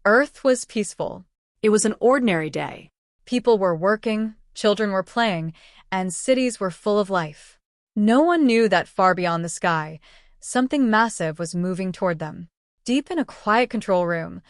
Earth was peaceful. It was an ordinary day. People were working, children were playing, and cities were full of life. No one knew that far beyond the sky, something massive was moving toward them. Deep in a quiet control room,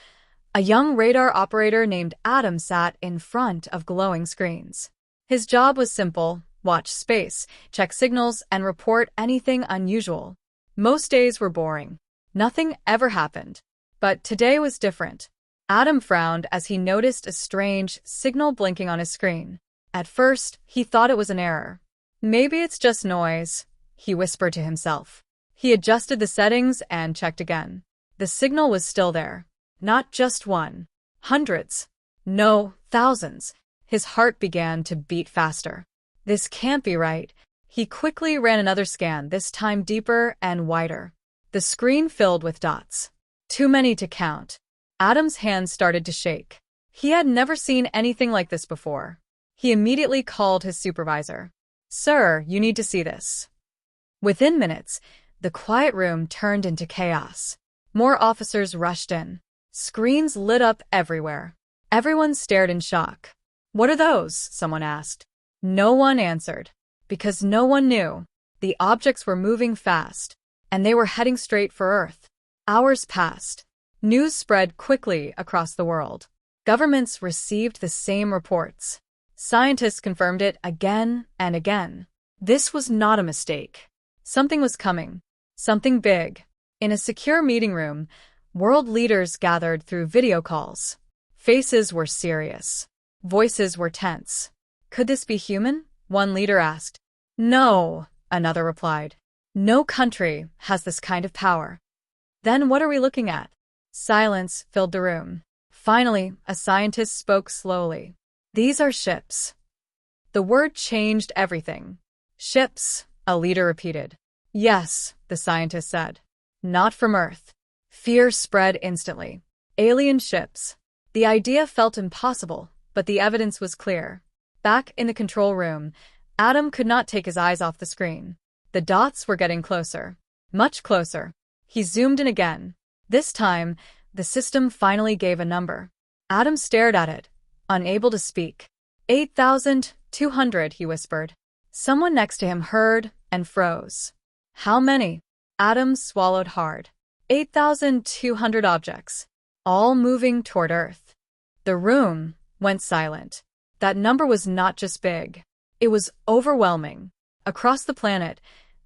a young radar operator named Adam sat in front of glowing screens. His job was simple: watch space, check signals, and report anything unusual. Most days were boring. Nothing ever happened. But today was different. Adam frowned as he noticed a strange signal blinking on his screen. At first, he thought it was an error. Maybe it's just noise, he whispered to himself. He adjusted the settings and checked again. The signal was still there. Not just one. Hundreds. No, thousands. His heart began to beat faster. This can't be right. He quickly ran another scan, this time deeper and wider. The screen filled with dots. Too many to count. Adam's hands started to shake. He had never seen anything like this before. He immediately called his supervisor. "Sir, you need to see this." Within minutes, the quiet room turned into chaos. More officers rushed in. Screens lit up everywhere. Everyone stared in shock. "What are those?" someone asked. No one answered. Because no one knew. The objects were moving fast, and they were heading straight for Earth. Hours passed. News spread quickly across the world. Governments received the same reports. Scientists confirmed it again and again. This was not a mistake. Something was coming. Something big. In a secure meeting room, world leaders gathered through video calls. Faces were serious. Voices were tense. Could this be human? One leader asked. No, another replied. No country has this kind of power. Then what are we looking at? Silence filled the room. Finally, a scientist spoke slowly. These are ships. The word changed everything. Ships, a leader repeated. Yes, the scientist said. Not from Earth. Fear spread instantly. Alien ships. The idea felt impossible, but the evidence was clear. Back in the control room, Adam could not take his eyes off the screen. The dots were getting closer. Much closer. He zoomed in again. This time, the system finally gave a number. Adam stared at it, unable to speak. 8,200, he whispered. Someone next to him heard and froze. How many? Adam swallowed hard. 8,200 objects, all moving toward Earth. The room went silent. That number was not just big. It was overwhelming. Across the planet,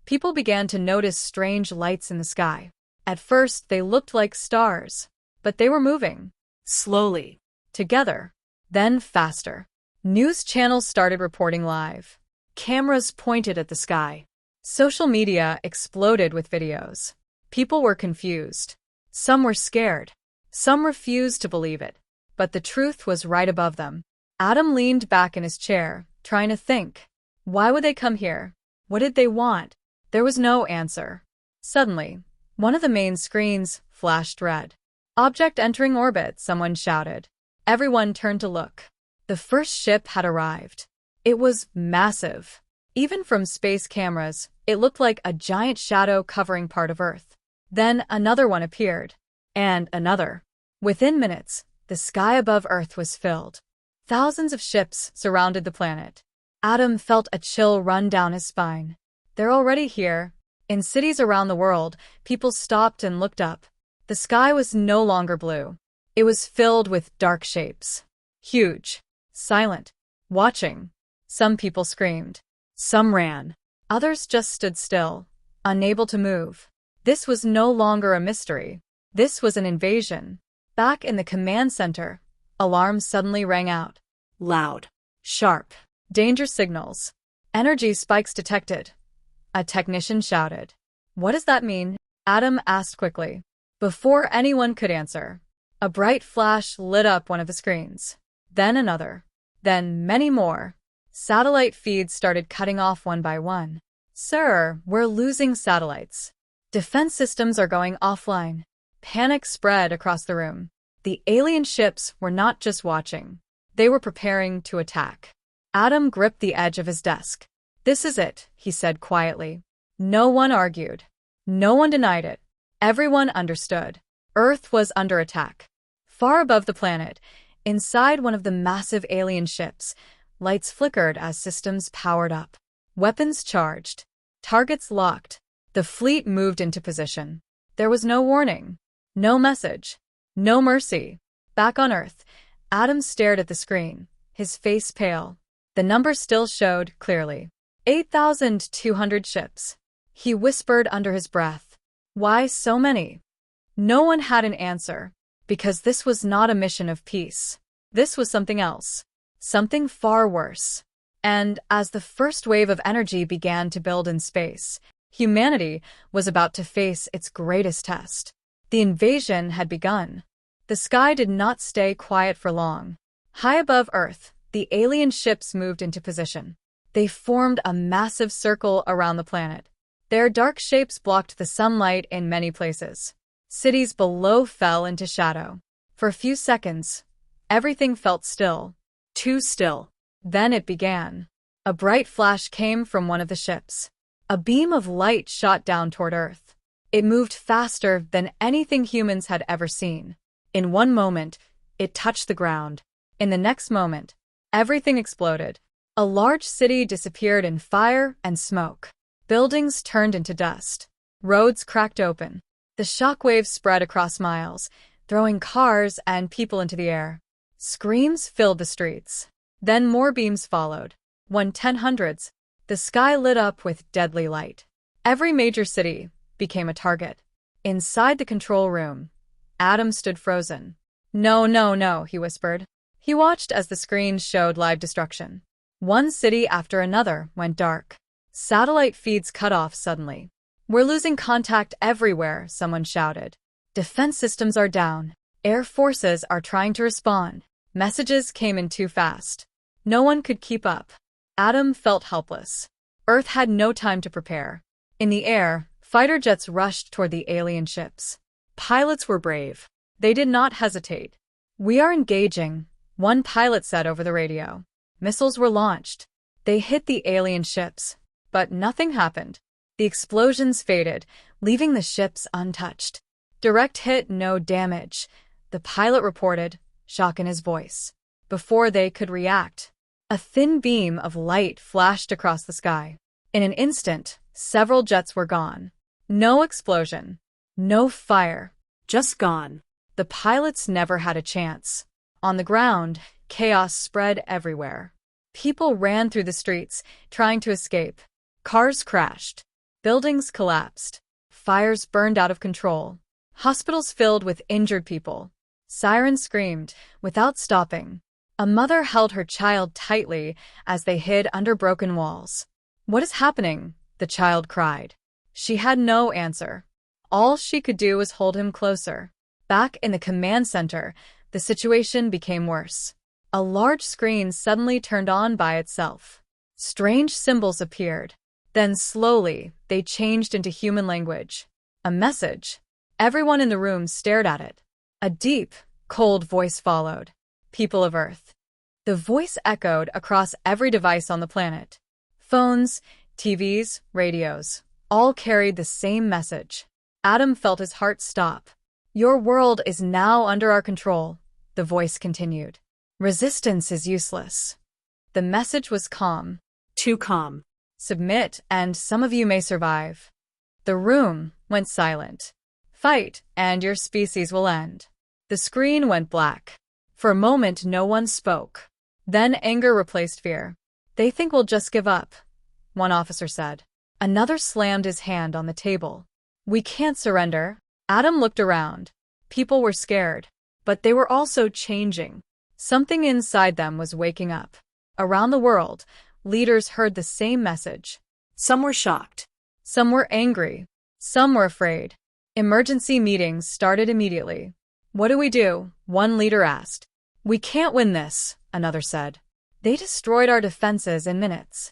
people began to notice strange lights in the sky. At first, they looked like stars, but they were moving. Slowly. Together. Then faster. News channels started reporting live. Cameras pointed at the sky. Social media exploded with videos. People were confused. Some were scared. Some refused to believe it. But the truth was right above them. Adam leaned back in his chair, trying to think. Why would they come here? What did they want? There was no answer. Suddenly, one of the main screens flashed red. Object entering orbit, someone shouted. Everyone turned to look. The first ship had arrived. It was massive. Even from space cameras, it looked like a giant shadow covering part of Earth. Then another one appeared. And another. Within minutes, the sky above Earth was filled. Thousands of ships surrounded the planet. Adam felt a chill run down his spine. They're already here. In cities around the world, people stopped and looked up. The sky was no longer blue. It was filled with dark shapes. Huge. Silent. Watching. Some people screamed. Some ran. Others just stood still, unable to move. This was no longer a mystery. This was an invasion. Back in the command center, alarms suddenly rang out. Loud. Sharp. Danger signals. Energy spikes detected. A technician shouted. What does that mean? Adam asked quickly. Before anyone could answer, a bright flash lit up one of the screens. Then another. Then many more. Satellite feeds started cutting off one by one. Sir, we're losing satellites. Defense systems are going offline. Panic spread across the room. The alien ships were not just watching. They were preparing to attack. Adam gripped the edge of his desk. This is it, he said quietly. No one argued. No one denied it. Everyone understood. Earth was under attack. Far above the planet, inside one of the massive alien ships, lights flickered as systems powered up. Weapons charged. Targets locked. The fleet moved into position. There was no warning. No message. No mercy. Back on Earth, Adam stared at the screen, his face pale. The number still showed clearly. 8,200 ships. He whispered under his breath. Why so many? No one had an answer, because this was not a mission of peace. This was something else. Something far worse. And as the first wave of energy began to build in space, humanity was about to face its greatest test. The invasion had begun. The sky did not stay quiet for long. High above Earth, the alien ships moved into position. They formed a massive circle around the planet. Their dark shapes blocked the sunlight in many places. Cities below fell into shadow. For a few seconds, everything felt still. Too still. Then it began. A bright flash came from one of the ships. A beam of light shot down toward Earth. It moved faster than anything humans had ever seen. In one moment, it touched the ground. In the next moment, everything exploded. A large city disappeared in fire and smoke. Buildings turned into dust. Roads cracked open. The shockwaves spread across miles, throwing cars and people into the air. Screams filled the streets. Then more beams followed. 1/1000s. The sky lit up with deadly light. Every major city became a target. Inside the control room, Adam stood frozen. No, no, no, he whispered. He watched as the screens showed live destruction. One city after another went dark. Satellite feeds cut off suddenly. We're losing contact everywhere, someone shouted. Defense systems are down. Air forces are trying to respond. Messages came in too fast. No one could keep up. Adam felt helpless. Earth had no time to prepare. In the air, fighter jets rushed toward the alien ships. Pilots were brave. They did not hesitate. We are engaging, one pilot said over the radio. Missiles were launched. They hit the alien ships, but nothing happened. The explosions faded, leaving the ships untouched. Direct hit, no damage, the pilot reported, shock in his voice. Before they could react, a thin beam of light flashed across the sky. In an instant, several jets were gone. No explosion. No fire. Just gone. The pilots never had a chance. On the ground, chaos spread everywhere. People ran through the streets, trying to escape. Cars crashed. Buildings collapsed. Fires burned out of control. Hospitals filled with injured people. Sirens screamed, without stopping. A mother held her child tightly as they hid under broken walls. What is happening? The child cried. She had no answer. All she could do was hold him closer. Back in the command center, the situation became worse. A large screen suddenly turned on by itself. Strange symbols appeared. Then slowly, they changed into human language. A message. Everyone in the room stared at it. A deep, cold voice followed. People of Earth. The voice echoed across every device on the planet. Phones, TVs, radios, all carried the same message. Adam felt his heart stop. Your world is now under our control, the voice continued. Resistance is useless. The message was calm. Too calm. Submit, and some of you may survive. The room went silent. Fight, and your species will end. The screen went black. For a moment, no one spoke. Then anger replaced fear. They think we'll just give up, one officer said. Another slammed his hand on the table. We can't surrender. Adam looked around. People were scared, but they were also changing. Something inside them was waking up. Around the world, leaders heard the same message. Some were shocked. Some were angry. Some were afraid. Emergency meetings started immediately. What do we do? One leader asked. We can't win this, another said. They destroyed our defenses in minutes.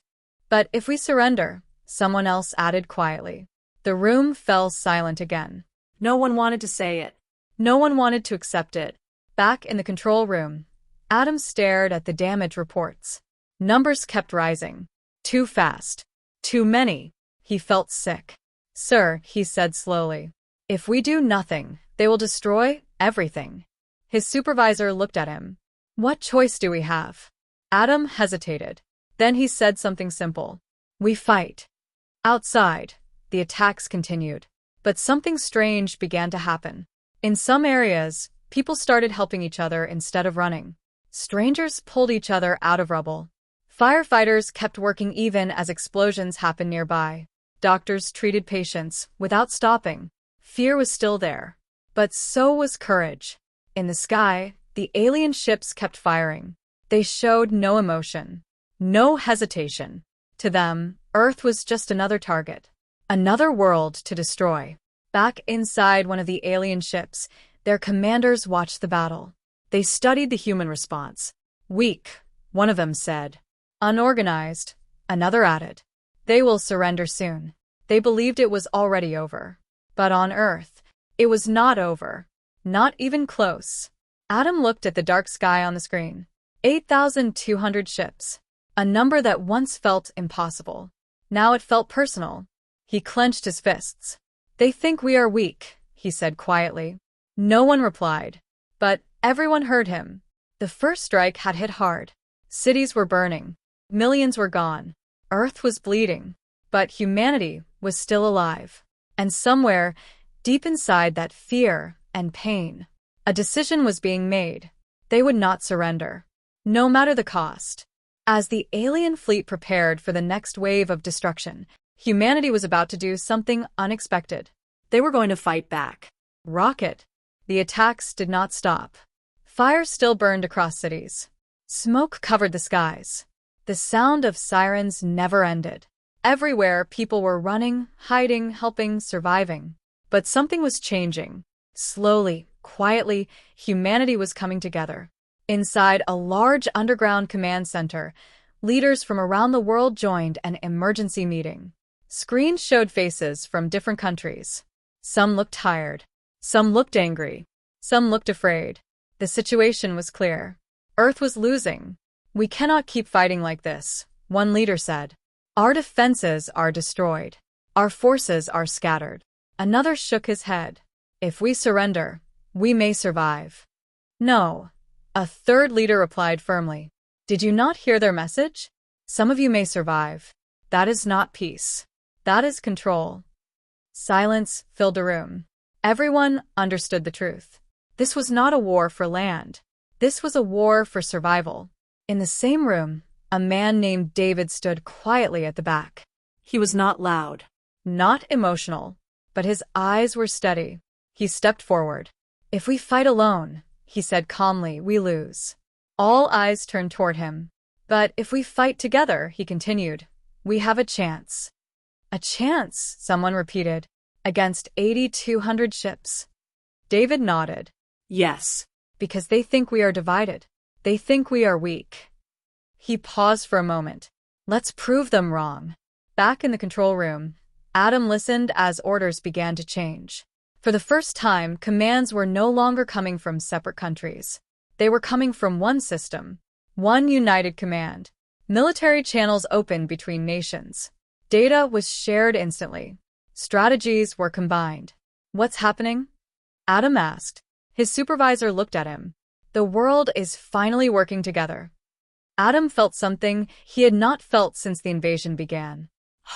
But if we surrender, someone else added quietly. The room fell silent again. No one wanted to say it. No one wanted to accept it. Back in the control room, Adam stared at the damage reports. Numbers kept rising. Too fast. Too many. He felt sick. Sir, he said slowly, if we do nothing, they will destroy everything. His supervisor looked at him. What choice do we have? Adam hesitated. Then he said something simple. We fight. Outside, the attacks continued. But something strange began to happen. In some areas, people started helping each other instead of running. Strangers pulled each other out of rubble. Firefighters kept working even as explosions happened nearby. Doctors treated patients without stopping. Fear was still there. But so was courage. In the sky, the alien ships kept firing. They showed no emotion, no hesitation. To them, Earth was just another target, another world to destroy. Back inside one of the alien ships, their commanders watched the battle. They studied the human response. Weak, one of them said. Unorganized, another added. They will surrender soon. They believed it was already over. But on Earth, it was not over. Not even close. Adam looked at the dark sky on the screen. 8,200 ships. A number that once felt impossible. Now it felt personal. He clenched his fists. They think we are weak, he said quietly. No one replied. But everyone heard him. The first strike had hit hard. Cities were burning. Millions were gone. Earth was bleeding. But humanity was still alive. And somewhere, deep inside that fear and pain, a decision was being made. They would not surrender. No matter the cost. As the alien fleet prepared for the next wave of destruction, humanity was about to do something unexpected. They were going to fight back. Rocket. The attacks did not stop. Fire still burned across cities. Smoke covered the skies. The sound of sirens never ended. Everywhere, people were running, hiding, helping, surviving. But something was changing. Slowly, quietly, humanity was coming together. Inside a large underground command center, leaders from around the world joined an emergency meeting. Screens showed faces from different countries. Some looked tired. Some looked angry. Some looked afraid. The situation was clear. Earth was losing. We cannot keep fighting like this, one leader said. Our defenses are destroyed. Our forces are scattered. Another shook his head. If we surrender, we may survive. No. A third leader replied firmly. Did you not hear their message? Some of you may survive. That is not peace. That is control. Silence filled the room. Everyone understood the truth. This was not a war for land. This was a war for survival. In the same room, a man named David stood quietly at the back. He was not loud, not emotional, but his eyes were steady. He stepped forward. If we fight alone, he said calmly, we lose. All eyes turned toward him. But if we fight together, he continued, we have a chance. A chance, someone repeated, against 8,200 ships. David nodded. Yes, because they think we are divided. They think we are weak. He paused for a moment. Let's prove them wrong. Back in the control room, Adam listened as orders began to change. For the first time, commands were no longer coming from separate countries. They were coming from one system, one united command. Military channels opened between nations. Data was shared instantly. Strategies were combined. What's happening? Adam asked. His supervisor looked at him. The world is finally working together. Adam felt something he had not felt since the invasion began.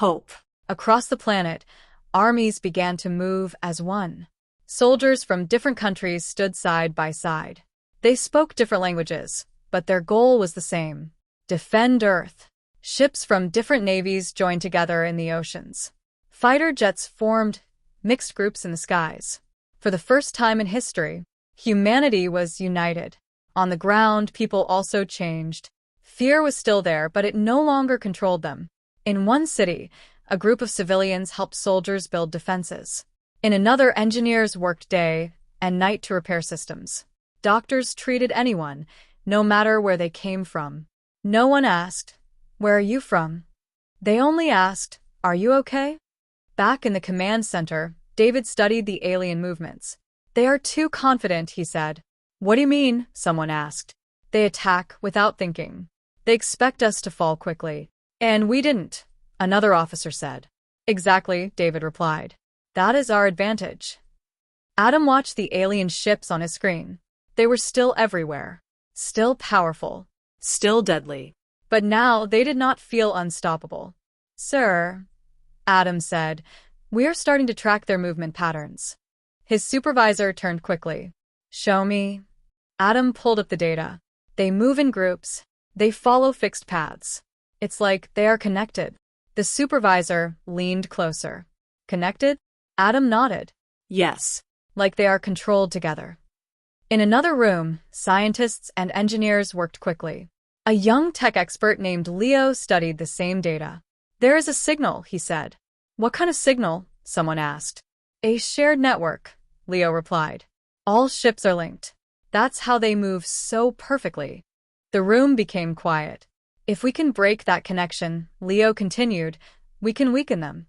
Hope. Across the planet, armies began to move as one. Soldiers from different countries stood side by side. They spoke different languages, but their goal was the same. Defend Earth. Ships from different navies joined together in the oceans. Fighter jets formed mixed groups in the skies. For the first time in history, humanity was united. On the ground, people also changed. Fear was still there, but it no longer controlled them. In one city, a group of civilians helped soldiers build defenses. In another, engineers worked day and night to repair systems. Doctors treated anyone, no matter where they came from. No one asked, "Where are you from?" They only asked, "Are you okay?" Back in the command center, David studied the alien movements. They are too confident, he said. What do you mean? Someone asked. They attack without thinking. They expect us to fall quickly. And we didn't, another officer said. Exactly, David replied. That is our advantage. Adam watched the alien ships on his screen. They were still everywhere. Still powerful. Still deadly. But now they did not feel unstoppable. "Sir," Adam said, "we are starting to track their movement patterns." His supervisor turned quickly. "Show me." Adam pulled up the data. "They move in groups. They follow fixed paths. It's like they are connected." The supervisor leaned closer. "Connected?" Adam nodded. "Yes. Like they are controlled together." In another room, scientists and engineers worked quickly. A young tech expert named Leo studied the same data. "There is a signal," he said. "What kind of signal?" someone asked. "A shared network," Leo replied. "All ships are linked. That's how they move so perfectly." The room became quiet. "If we can break that connection," Leo continued, "we can weaken them."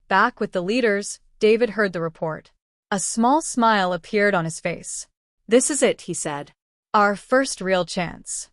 Back with the leaders, David heard the report. A small smile appeared on his face. "This is it," he said. "Our first real chance."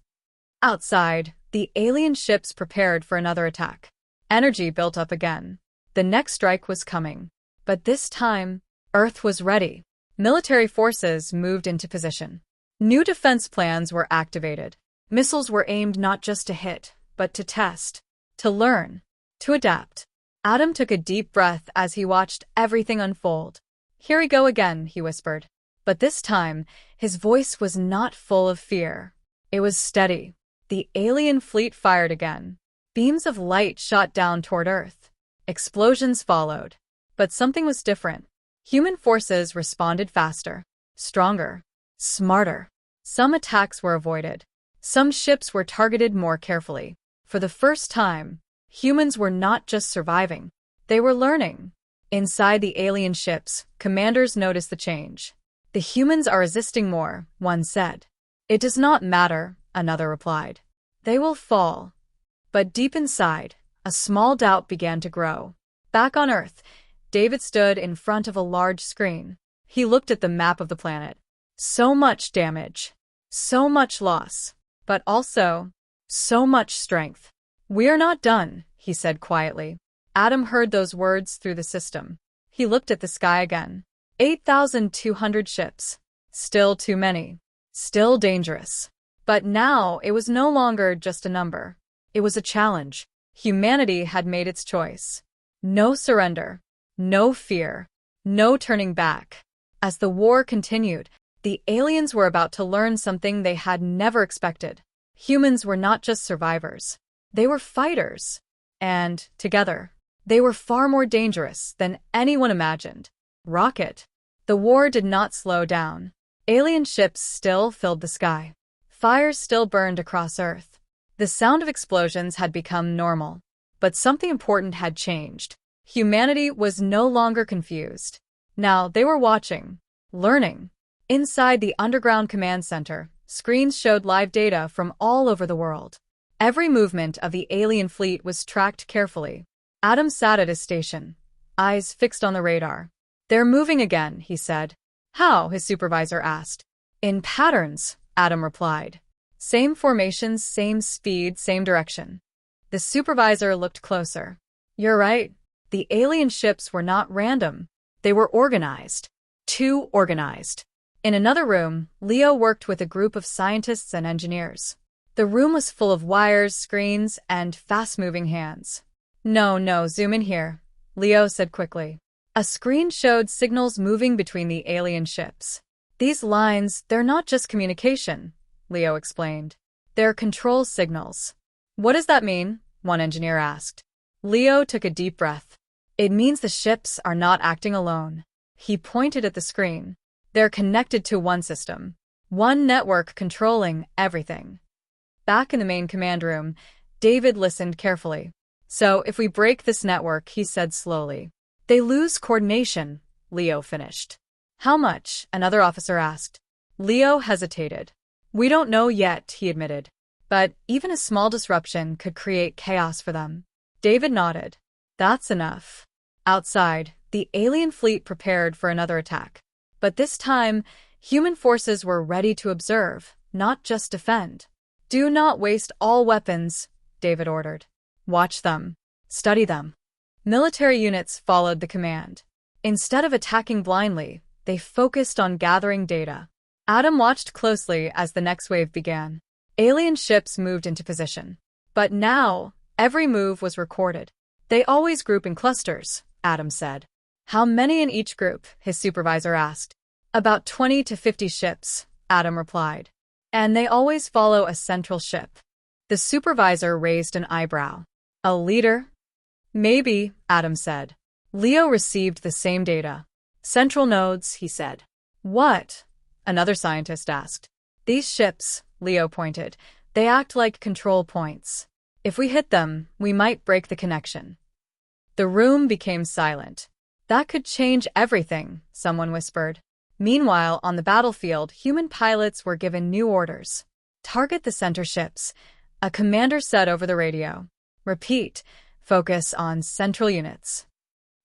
Outside, the alien ships prepared for another attack. Energy built up again. The next strike was coming. But this time, Earth was ready. Military forces moved into position. New defense plans were activated. Missiles were aimed not just to hit, but to test, to learn, to adapt. Adam took a deep breath as he watched everything unfold. "Here we go again," he whispered. But this time, his voice was not full of fear. It was steady. The alien fleet fired again. Beams of light shot down toward Earth. Explosions followed. But something was different. Human forces responded faster, stronger, smarter. Some attacks were avoided. Some ships were targeted more carefully. For the first time, humans were not just surviving. They were learning. Inside the alien ships, commanders noticed the change. "The humans are resisting more," one said. "It does not matter," another replied. "They will fall." But deep inside, a small doubt began to grow. Back on Earth, David stood in front of a large screen. He looked at the map of the planet. So much damage. So much loss. But also, so much strength. "We are not done," he said quietly. Adam heard those words through the system. He looked at the sky again. 8,200 ships. Still too many. Still dangerous. But now it was no longer just a number. It was a challenge. Humanity had made its choice. No surrender. No fear. No turning back. As the war continued, the aliens were about to learn something they had never expected. Humans were not just survivors. They were fighters. And, together, they were far more dangerous than anyone imagined. Rocket. The war did not slow down. Alien ships still filled the sky. Fires still burned across Earth. The sound of explosions had become normal. But something important had changed. Humanity was no longer confused. Now they were watching, learning. Inside the underground command center, screens showed live data from all over the world. Every movement of the alien fleet was tracked carefully. Adam sat at his station, eyes fixed on the radar. "They're moving again," he said. "How?" his supervisor asked. "In patterns," Adam replied. "Same formations, same speed, same direction." The supervisor looked closer. "You're right. The alien ships were not random. They were organized. Too organized." In another room, Leo worked with a group of scientists and engineers. The room was full of wires, screens, and fast-moving hands. No, zoom in here," Leo said quickly. A screen showed signals moving between the alien ships. "These lines, they're not just communication," Leo explained. "They're control signals." "What does that mean?" one engineer asked. Leo took a deep breath. "It means the ships are not acting alone." He pointed at the screen. "They're connected to one system. One network controlling everything." Back in the main command room, David listened carefully. "So, if we break this network," he said slowly. "They lose coordination," Leo finished. "How much?" another officer asked. Leo hesitated. "We don't know yet," he admitted. "But even a small disruption could create chaos for them." David nodded. "That's enough." Outside, the alien fleet prepared for another attack. But this time, human forces were ready to observe, not just defend. "Do not waste all weapons," David ordered. "Watch them. Study them." Military units followed the command. Instead of attacking blindly, they focused on gathering data. Adam watched closely as the next wave began. Alien ships moved into position. But now, every move was recorded. They always group in clusters, Adam said. How many in each group? His supervisor asked. About 20 to 50 ships, Adam replied. And they always follow a central ship. The supervisor raised an eyebrow. A leader? Maybe, Adam said. Leo received the same data. Central nodes, he said. What? Another scientist asked. These ships, Leo pointed, they act like control points. If we hit them, we might break the connection. The room became silent. That could change everything, someone whispered. Meanwhile, on the battlefield, human pilots were given new orders. Target the center ships, a commander said over the radio. Repeat, focus on central units.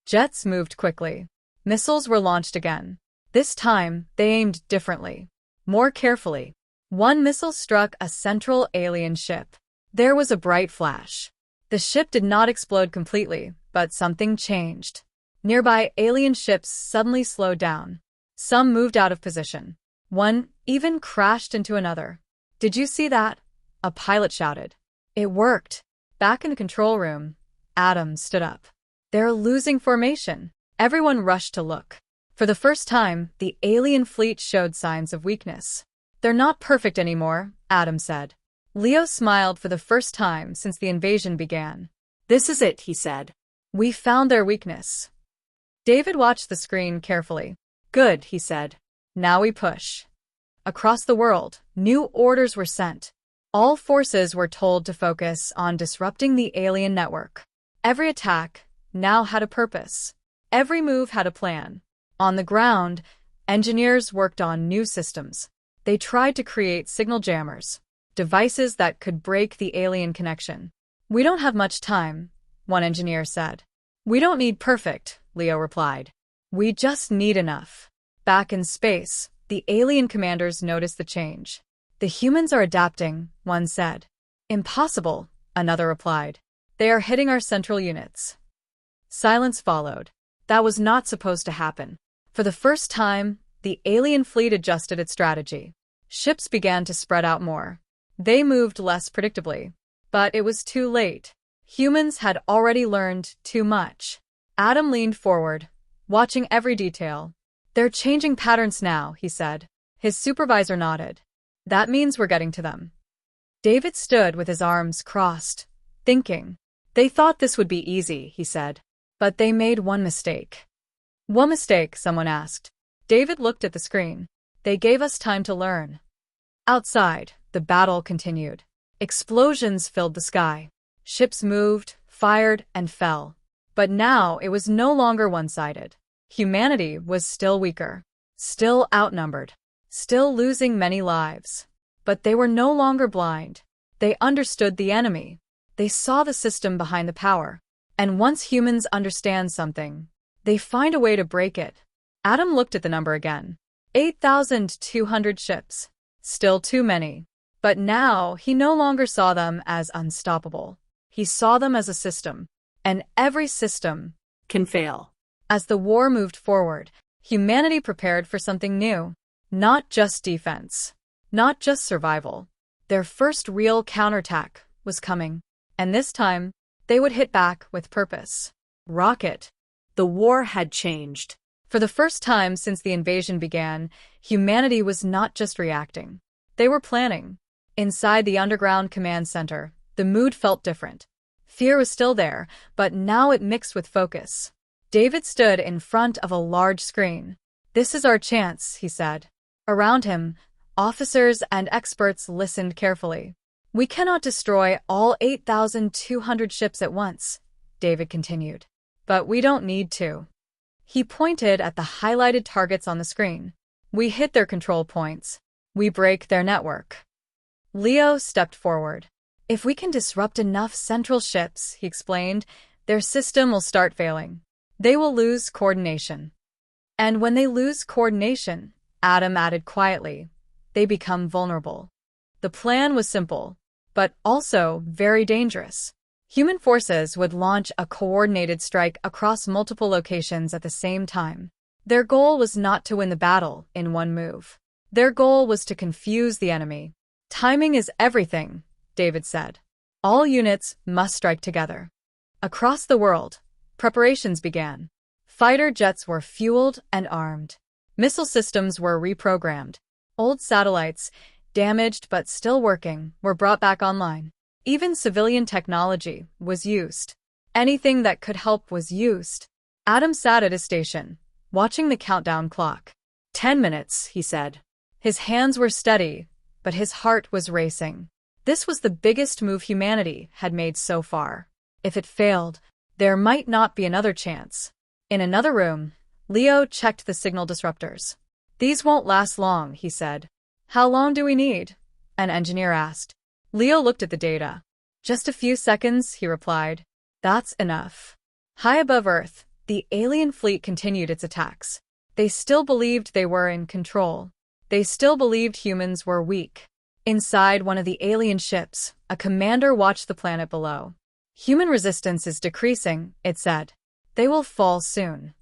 Jets moved quickly. Missiles were launched again. This time, they aimed differently. More carefully. One missile struck a central alien ship. There was a bright flash. The ship did not explode completely, but something changed. Nearby alien ships suddenly slowed down. Some moved out of position. One even crashed into another. Did you see that? A pilot shouted. It worked. Back in the control room, Adam stood up. They're losing formation. Everyone rushed to look. For the first time, the alien fleet showed signs of weakness. They're not perfect anymore, Adam said. Leo smiled for the first time since the invasion began. This is it, he said. We found their weakness. David watched the screen carefully. Good, he said. Now we push. Across the world, new orders were sent. All forces were told to focus on disrupting the alien network. Every attack now had a purpose. Every move had a plan. On the ground, engineers worked on new systems. They tried to create signal jammers, devices that could break the alien connection. We don't have much time, one engineer said. We don't need perfect, Leo replied. We just need enough. Back in space, the alien commanders noticed the change. The humans are adapting, one said. Impossible, another replied. They are hitting our central units. Silence followed. That was not supposed to happen. For the first time, the alien fleet adjusted its strategy. Ships began to spread out more. They moved less predictably. But it was too late. Humans had already learned too much. Adam leaned forward, watching every detail. They're changing patterns now, he said. His supervisor nodded. That means we're getting to them. David stood with his arms crossed, thinking. They thought this would be easy, he said. But they made one mistake. What mistake? Someone asked. David looked at the screen. They gave us time to learn. Outside, the battle continued. Explosions filled the sky. Ships moved, fired, and fell. But now it was no longer one-sided. Humanity was still weaker, still outnumbered, still losing many lives. But they were no longer blind. They understood the enemy. They saw the system behind the power. And once humans understand something, they find a way to break it. Adam looked at the number again. 8,200 ships. Still too many. But now he no longer saw them as unstoppable. He saw them as a system. And every system can fail. As the war moved forward, humanity prepared for something new. Not just defense. Not just survival. Their first real counterattack was coming. And this time, they would hit back with purpose. Rocket. The war had changed. For the first time since the invasion began, humanity was not just reacting. They were planning. Inside the underground command center, the mood felt different. Fear was still there, but now it mixed with focus. David stood in front of a large screen. This is our chance, he said. Around him, officers and experts listened carefully. We cannot destroy all 8,200 ships at once, David continued. But we don't need to. He pointed at the highlighted targets on the screen. We hit their control points. We break their network. Leo stepped forward. If we can disrupt enough central ships, he explained, their system will start failing. They will lose coordination. And when they lose coordination, Adam added quietly, they become vulnerable. The plan was simple, but also very dangerous. Human forces would launch a coordinated strike across multiple locations at the same time. Their goal was not to win the battle in one move. Their goal was to confuse the enemy. Timing is everything, David said. All units must strike together. Across the world, preparations began. Fighter jets were fueled and armed. Missile systems were reprogrammed. Old satellites, damaged but still working, were brought back online. Even civilian technology was used. Anything that could help was used. Adam sat at his station, watching the countdown clock. 10 minutes, he said. His hands were steady, but his heart was racing. This was the biggest move humanity had made so far. If it failed, there might not be another chance. In another room, Leo checked the signal disruptors. These won't last long, he said. How long do we need? An engineer asked. Leo looked at the data. Just a few seconds, he replied. That's enough. High above Earth, the alien fleet continued its attacks. They still believed they were in control. They still believed humans were weak. Inside one of the alien ships, a commander watched the planet below. Human resistance is decreasing, it said. They will fall soon.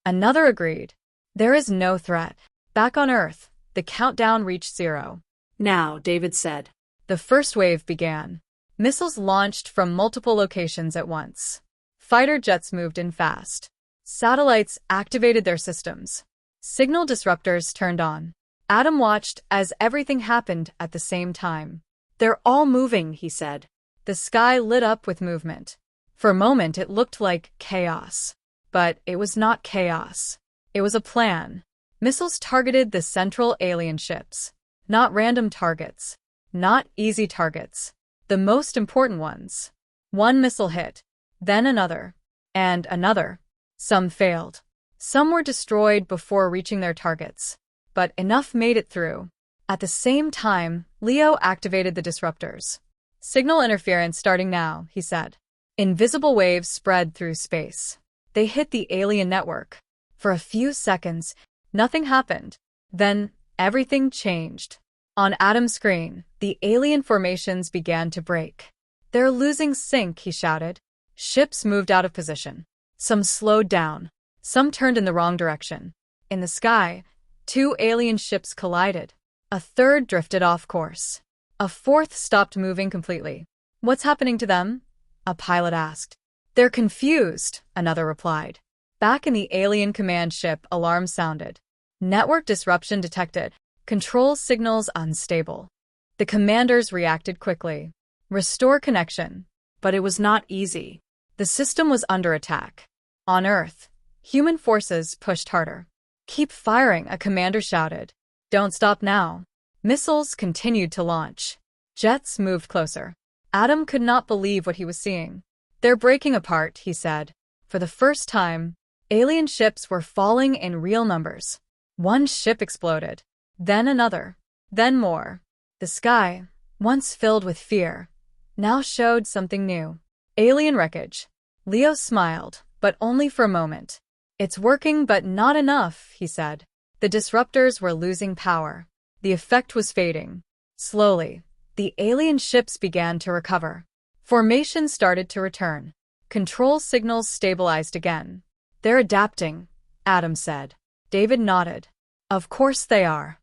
Another agreed. There is no threat. Back on Earth, the countdown reached 0. Now, David said. The first wave began. Missiles launched from multiple locations at once. Fighter jets moved in fast. Satellites activated their systems. Signal disruptors turned on. Adam watched as everything happened at the same time. They're all moving, he said. The sky lit up with movement. For a moment it looked like chaos. But it was not chaos. It was a plan. Missiles targeted the central alien ships. Not random targets. Not easy targets. The most important ones. One missile hit. Then another. And another. Some failed. Some were destroyed before reaching their targets. But enough made it through. At the same time, Leo activated the disruptors. Signal interference starting now, he said. Invisible waves spread through space. They hit the alien network. For a few seconds, nothing happened. Then, everything changed. On Adam's screen, the alien formations began to break. They're losing sync, he shouted. Ships moved out of position. Some slowed down. Some turned in the wrong direction. In the sky, 2 alien ships collided. A third drifted off course. A fourth stopped moving completely. What's happening to them? A pilot asked. They're confused, another replied. Back in the alien command ship, alarms sounded. Network disruption detected. Control signals unstable. The commanders reacted quickly. Restore connection. But it was not easy. The system was under attack. On Earth, human forces pushed harder. Keep firing, a commander shouted. Don't stop now. Missiles continued to launch. Jets moved closer. Adam could not believe what he was seeing. They're breaking apart, he said. For the first time, alien ships were falling in real numbers. One ship exploded. Then another. Then more. The sky, once filled with fear, now showed something new. Alien wreckage. Leo smiled, but only for a moment. It's working, but not enough, he said. The disruptors were losing power. The effect was fading. Slowly, the alien ships began to recover. Formation started to return. Control signals stabilized again. They're adapting, Adam said. David nodded. Of course they are.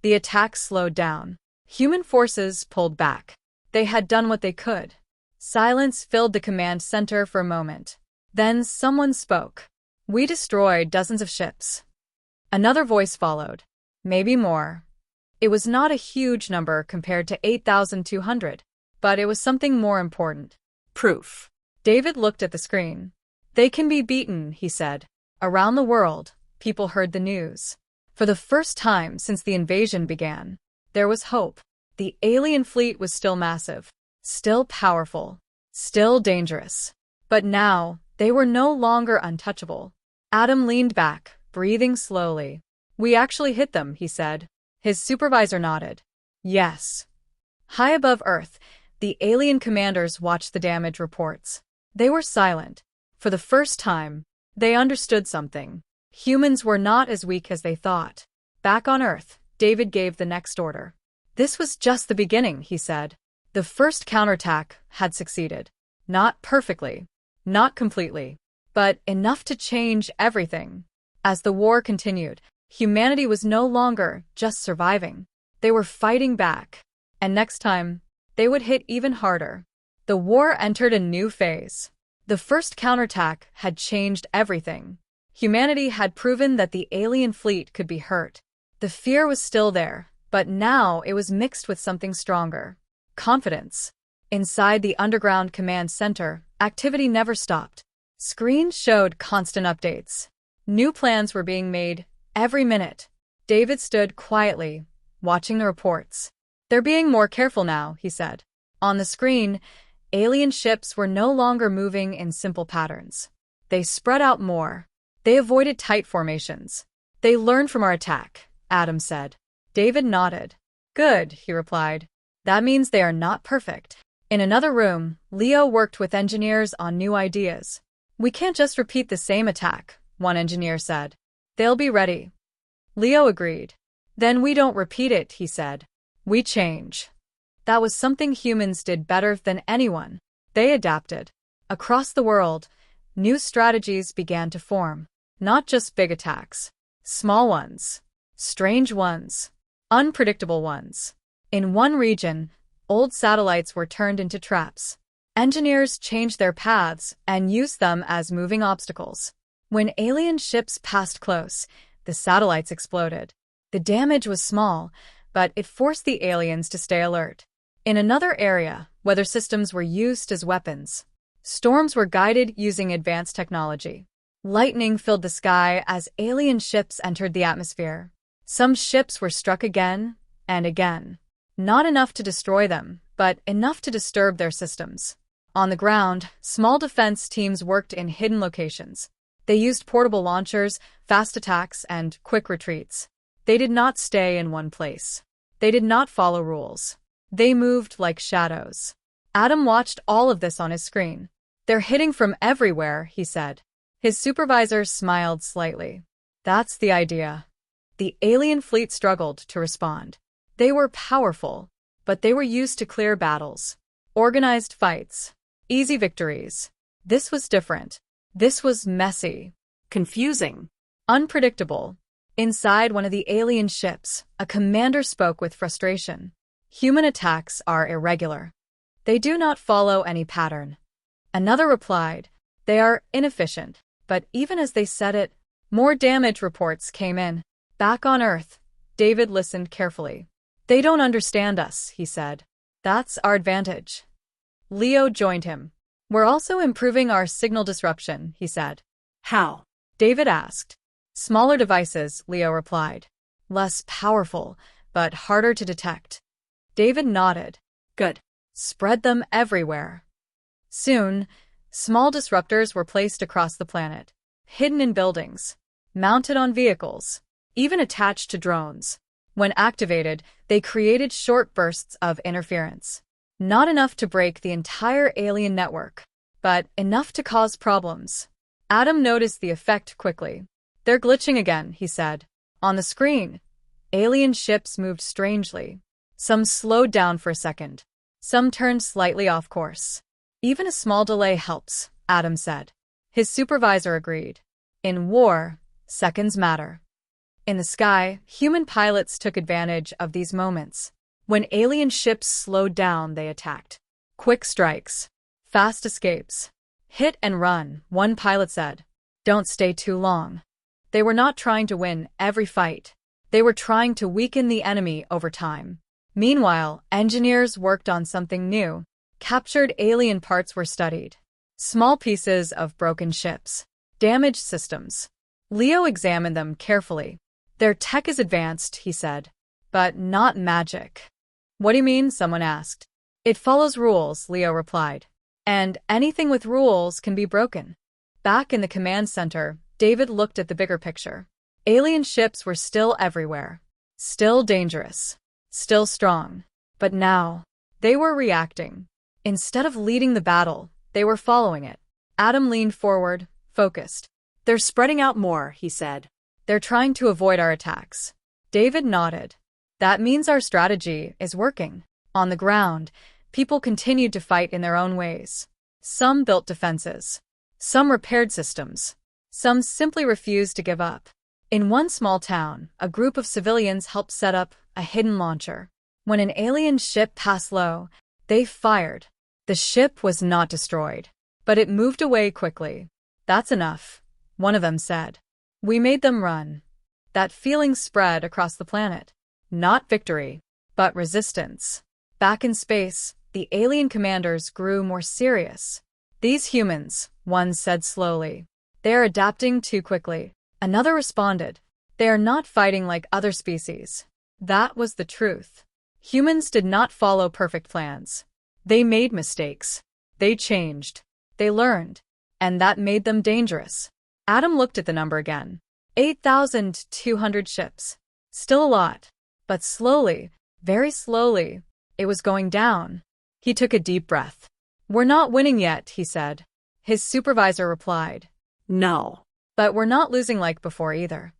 The attack slowed down. Human forces pulled back. They had done what they could. Silence filled the command center for a moment. Then someone spoke. We destroyed dozens of ships. Another voice followed. Maybe more. It was not a huge number compared to 8,200, but it was something more important. Proof. David looked at the screen. They can be beaten, he said. Around the world, people heard the news. For the first time since the invasion began, there was hope. The alien fleet was still massive, still powerful, still dangerous. But now, they were no longer untouchable. Adam leaned back, breathing slowly. We actually hit them, he said. His supervisor nodded. Yes. High above Earth, the alien commanders watched the damage reports. They were silent. For the first time, they understood something. Humans were not as weak as they thought. Back on Earth, David gave the next order. This was just the beginning, he said. The first counterattack had succeeded. Not perfectly, not completely, but enough to change everything. As the war continued, Humanity was no longer just surviving. They were fighting back. And next time, they would hit even harder. The war entered a new phase. The first counterattack had changed everything. Humanity had proven that the alien fleet could be hurt. The fear was still there, but now it was mixed with something stronger. Confidence. Inside the underground command center, activity never stopped. Screens showed constant updates. New plans were being made every minute. David stood quietly, watching the reports. "They're being more careful now," he said. On the screen, alien ships were no longer moving in simple patterns. They spread out more. They avoided tight formations. "They learned from our attack," Adam said. David nodded. "Good," he replied. "That means they are not perfect." In another room, Leo worked with engineers on new ideas. "We can't just repeat the same attack," one engineer said. "They'll be ready." Leo agreed. "Then we don't repeat it," he said. "We change." That was something humans did better than anyone. They adapted. Across the world, new strategies began to form. Not just big attacks. Small ones. Strange ones. Unpredictable ones. In one region, old satellites were turned into traps. Engineers changed their paths and used them as moving obstacles. When alien ships passed close, the satellites exploded. The damage was small, but it forced the aliens to stay alert. In another area, weather systems were used as weapons. Storms were guided using advanced technology. Lightning filled the sky as alien ships entered the atmosphere. Some ships were struck again and again. Not enough to destroy them, but enough to disturb their systems. On the ground, small defense teams worked in hidden locations. They used portable launchers, fast attacks, and quick retreats. They did not stay in one place. They did not follow rules. They moved like shadows. Adam watched all of this on his screen. "They're hitting from everywhere," he said. His supervisor smiled slightly. "That's the idea." The alien fleet struggled to respond. They were powerful, but they were used to clear battles. Organized fights. Easy victories. This was different. This was messy. Confusing. Unpredictable. Inside one of the alien ships, a commander spoke with frustration. "Human attacks are irregular. They do not follow any pattern." Another replied, "They are inefficient." But even as they said it, more damage reports came in. Back on Earth, David listened carefully. "They don't understand us," he said. "That's our advantage." Leo joined him. "We're also improving our signal disruption," he said. "How?" David asked. "Smaller devices," Leo replied. "Less powerful, but harder to detect." David nodded. "Good. Spread them everywhere." Soon, small disruptors were placed across the planet, hidden in buildings, mounted on vehicles, even attached to drones. When activated, they created short bursts of interference. Not enough to break the entire alien network, but enough to cause problems. Adam noticed the effect quickly. "They're glitching again," he said. On the screen, alien ships moved strangely. Some slowed down for a second. Some turned slightly off course. "Even a small delay helps," Adam said. His supervisor agreed. In war, seconds matter. In the sky, human pilots took advantage of these moments. When alien ships slowed down, they attacked. Quick strikes. Fast escapes. "Hit and run," one pilot said. "Don't stay too long." They were not trying to win every fight. They were trying to weaken the enemy over time. Meanwhile, engineers worked on something new. Captured alien parts were studied. Small pieces of broken ships. Damaged systems. Leo examined them carefully. "Their tech is advanced," he said. "But not magic." "What do you mean?" someone asked. "It follows rules," Leo replied. "And anything with rules can be broken." Back in the command center, David looked at the bigger picture. Alien ships were still everywhere. Still dangerous. Still strong. But now, they were reacting. Instead of leading the battle, they were following it. Adam leaned forward, focused. "They're spreading out more," he said. "They're trying to avoid our attacks." David nodded. "That means our strategy is working." On the ground, people continued to fight in their own ways. Some built defenses. Some repaired systems. Some simply refused to give up. In one small town, a group of civilians helped set up a hidden launcher. When an alien ship passed low, they fired. The ship was not destroyed, but it moved away quickly. "That's enough," one of them said. "We made them run." That feeling spread across the planet. Not victory, but resistance. Back in space, the alien commanders grew more serious. "These humans," one said slowly. "They are adapting too quickly." Another responded, "They are not fighting like other species." That was the truth. Humans did not follow perfect plans. They made mistakes. They changed. They learned. And that made them dangerous. Adam looked at the number again. 8,200 ships. Still a lot. But slowly, very slowly, it was going down. He took a deep breath. "We're not winning yet," he said. His supervisor replied, "No. But we're not losing like before either."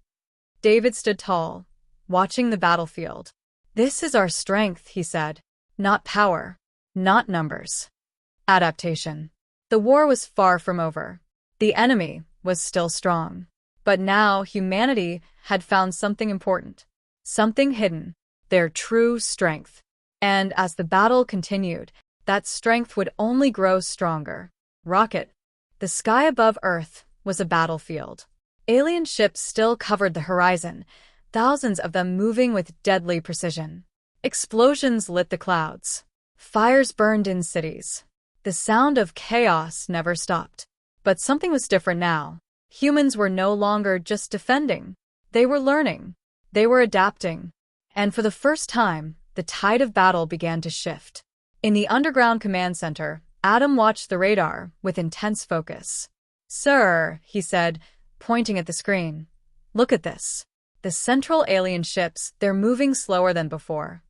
David stood tall, watching the battlefield. "This is our strength," he said. "Not power. Not numbers. Adaptation." The war was far from over. The enemy was still strong. But now humanity had found something important. Something hidden. Their true strength. And as the battle continued, that strength would only grow stronger. Rocket. The sky above Earth was a battlefield. Alien ships still covered the horizon, thousands of them moving with deadly precision. Explosions lit the clouds. Fires burned in cities. The sound of chaos never stopped. But something was different now. Humans were no longer just defending. They were learning. They were adapting. And for the first time, the tide of battle began to shift. In the underground command center, Adam watched the radar with intense focus. "Sir," he said, pointing at the screen. "Look at this. The central alien ships, they're moving slower than before."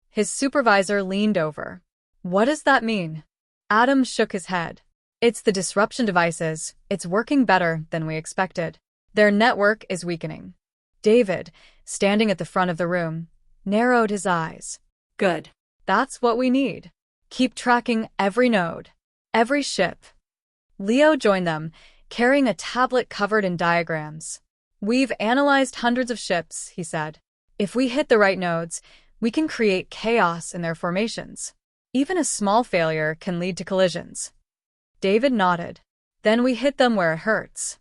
His supervisor leaned over. "What does that mean?" Adam shook his head. "It's the disruption devices. It's working better than we expected. Their network is weakening." David, standing at the front of the room, narrowed his eyes. "Good. That's what we need. Keep tracking every node, every ship." Leo joined them, carrying a tablet covered in diagrams. "We've analyzed hundreds of ships," he said. "If we hit the right nodes, we can create chaos in their formations. Even a small failure can lead to collisions." David nodded. "Then we hit them where it hurts."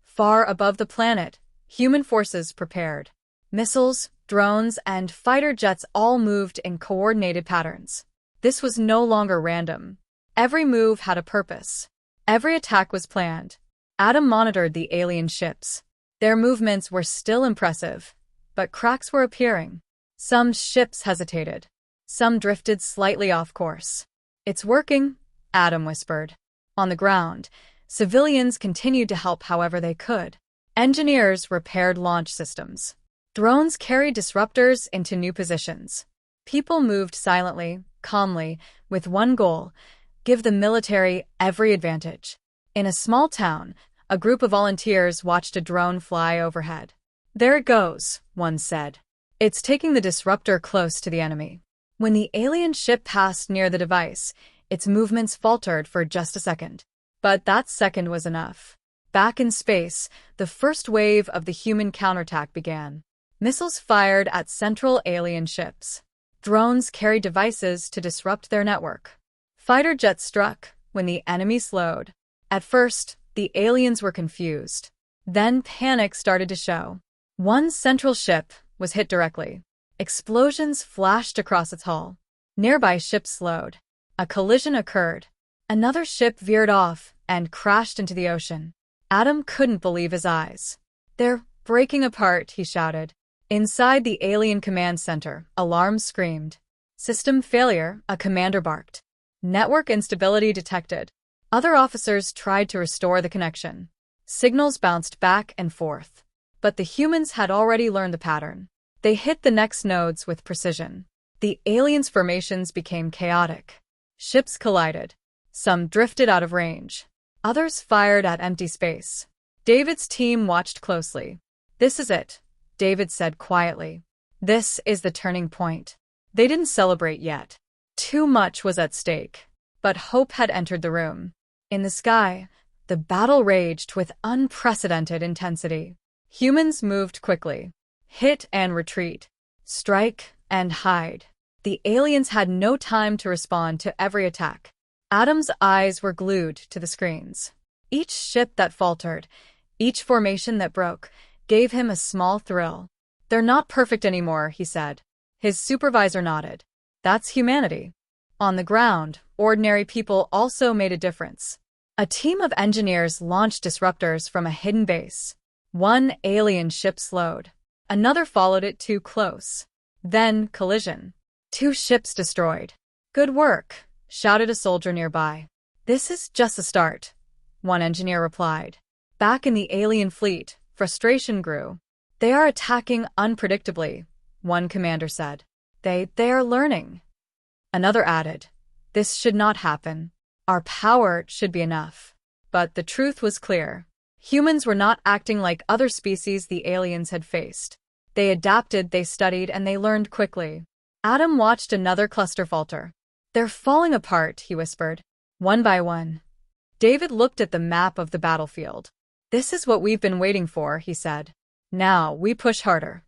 Far above the planet, human forces prepared. Missiles, drones, and fighter jets all moved in coordinated patterns. This was no longer random. Every move had a purpose. Every attack was planned. Adam monitored the alien ships. Their movements were still impressive, but cracks were appearing. Some ships hesitated. Some drifted slightly off course. "It's working," Adam whispered. On the ground, civilians continued to help however they could. Engineers repaired launch systems. Drones carried disruptors into new positions. People moved silently, calmly, with one goal: give the military every advantage. In a small town, a group of volunteers watched a drone fly overhead. "There it goes," one said. "It's taking the disruptor close to the enemy." When the alien ship passed near the device, its movements faltered for just a second. But that second was enough. Back in space, the first wave of the human counterattack began. Missiles fired at central alien ships. Drones carried devices to disrupt their network. Fighter jets struck when the enemy slowed. At first, the aliens were confused. Then panic started to show. One central ship was hit directly. Explosions flashed across its hull. Nearby ships slowed. A collision occurred. Another ship veered off and crashed into the ocean. Adam couldn't believe his eyes. "They're breaking apart," he shouted. Inside the alien command center, alarms screamed. "System failure," a commander barked. "Network instability detected." Other officers tried to restore the connection. Signals bounced back and forth. But the humans had already learned the pattern. They hit the next nodes with precision. The aliens' formations became chaotic. Ships collided. Some drifted out of range. Others fired at empty space. David's team watched closely. "This is it," David said quietly. "This is the turning point." They didn't celebrate yet. Too much was at stake. But hope had entered the room. In the sky, the battle raged with unprecedented intensity. Humans moved quickly. Hit and retreat. Strike and hide. The aliens had no time to respond to every attack. Adam's eyes were glued to the screens. Each ship that faltered, each formation that broke, gave him a small thrill. "They're not perfect anymore," he said. His supervisor nodded. "That's humanity." On the ground, ordinary people also made a difference. A team of engineers launched disruptors from a hidden base. One alien ship slowed. Another followed it too close. Then, collision. 2 ships destroyed. "Good work," shouted a soldier nearby. "This is just the start," one engineer replied. Back in the alien fleet, frustration grew. "They are attacking unpredictably," one commander said. They are learning." Another added, "This should not happen. Our power should be enough." But the truth was clear. Humans were not acting like other species the aliens had faced. They adapted, they studied, and they learned quickly. Adam watched another cluster falter. "They're falling apart," he whispered. "One by one." David looked at the map of the battlefield. "This is what we've been waiting for," he said. "Now we push harder."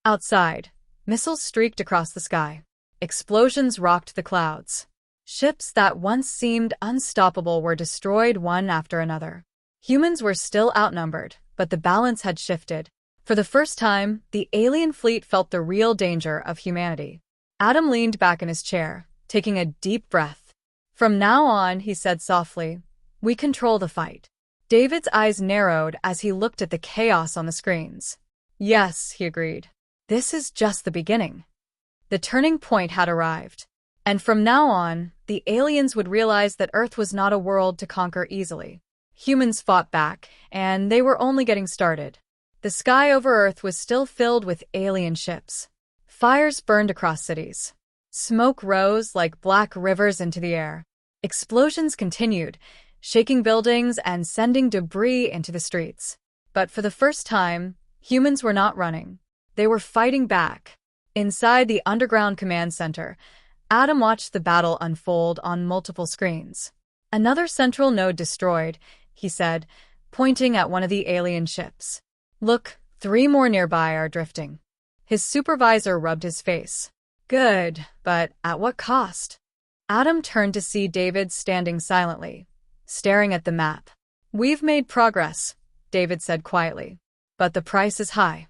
Outside, missiles streaked across the sky. Explosions rocked the clouds. Ships that once seemed unstoppable were destroyed one after another. Humans were still outnumbered, but the balance had shifted. For the first time, the alien fleet felt the real danger of humanity. Adam leaned back in his chair, taking a deep breath. "From now on," he said softly, "we control the fight." David's eyes narrowed as he looked at the chaos on the screens. "Yes," he agreed. "This is just the beginning." The turning point had arrived. And from now on, the aliens would realize that Earth was not a world to conquer easily. Humans fought back, and they were only getting started. The sky over Earth was still filled with alien ships. Fires burned across cities. Smoke rose like black rivers into the air. Explosions continued, shaking buildings and sending debris into the streets. But for the first time, humans were not running. They were fighting back. Inside the underground command center, Adam watched the battle unfold on multiple screens. "Another central node destroyed," he said, pointing at one of the alien ships. "Look, 3 more nearby are drifting." His supervisor rubbed his face. "Good, but at what cost?" Adam turned to see David standing silently, staring at the map. "We've made progress," David said quietly, "but the price is high."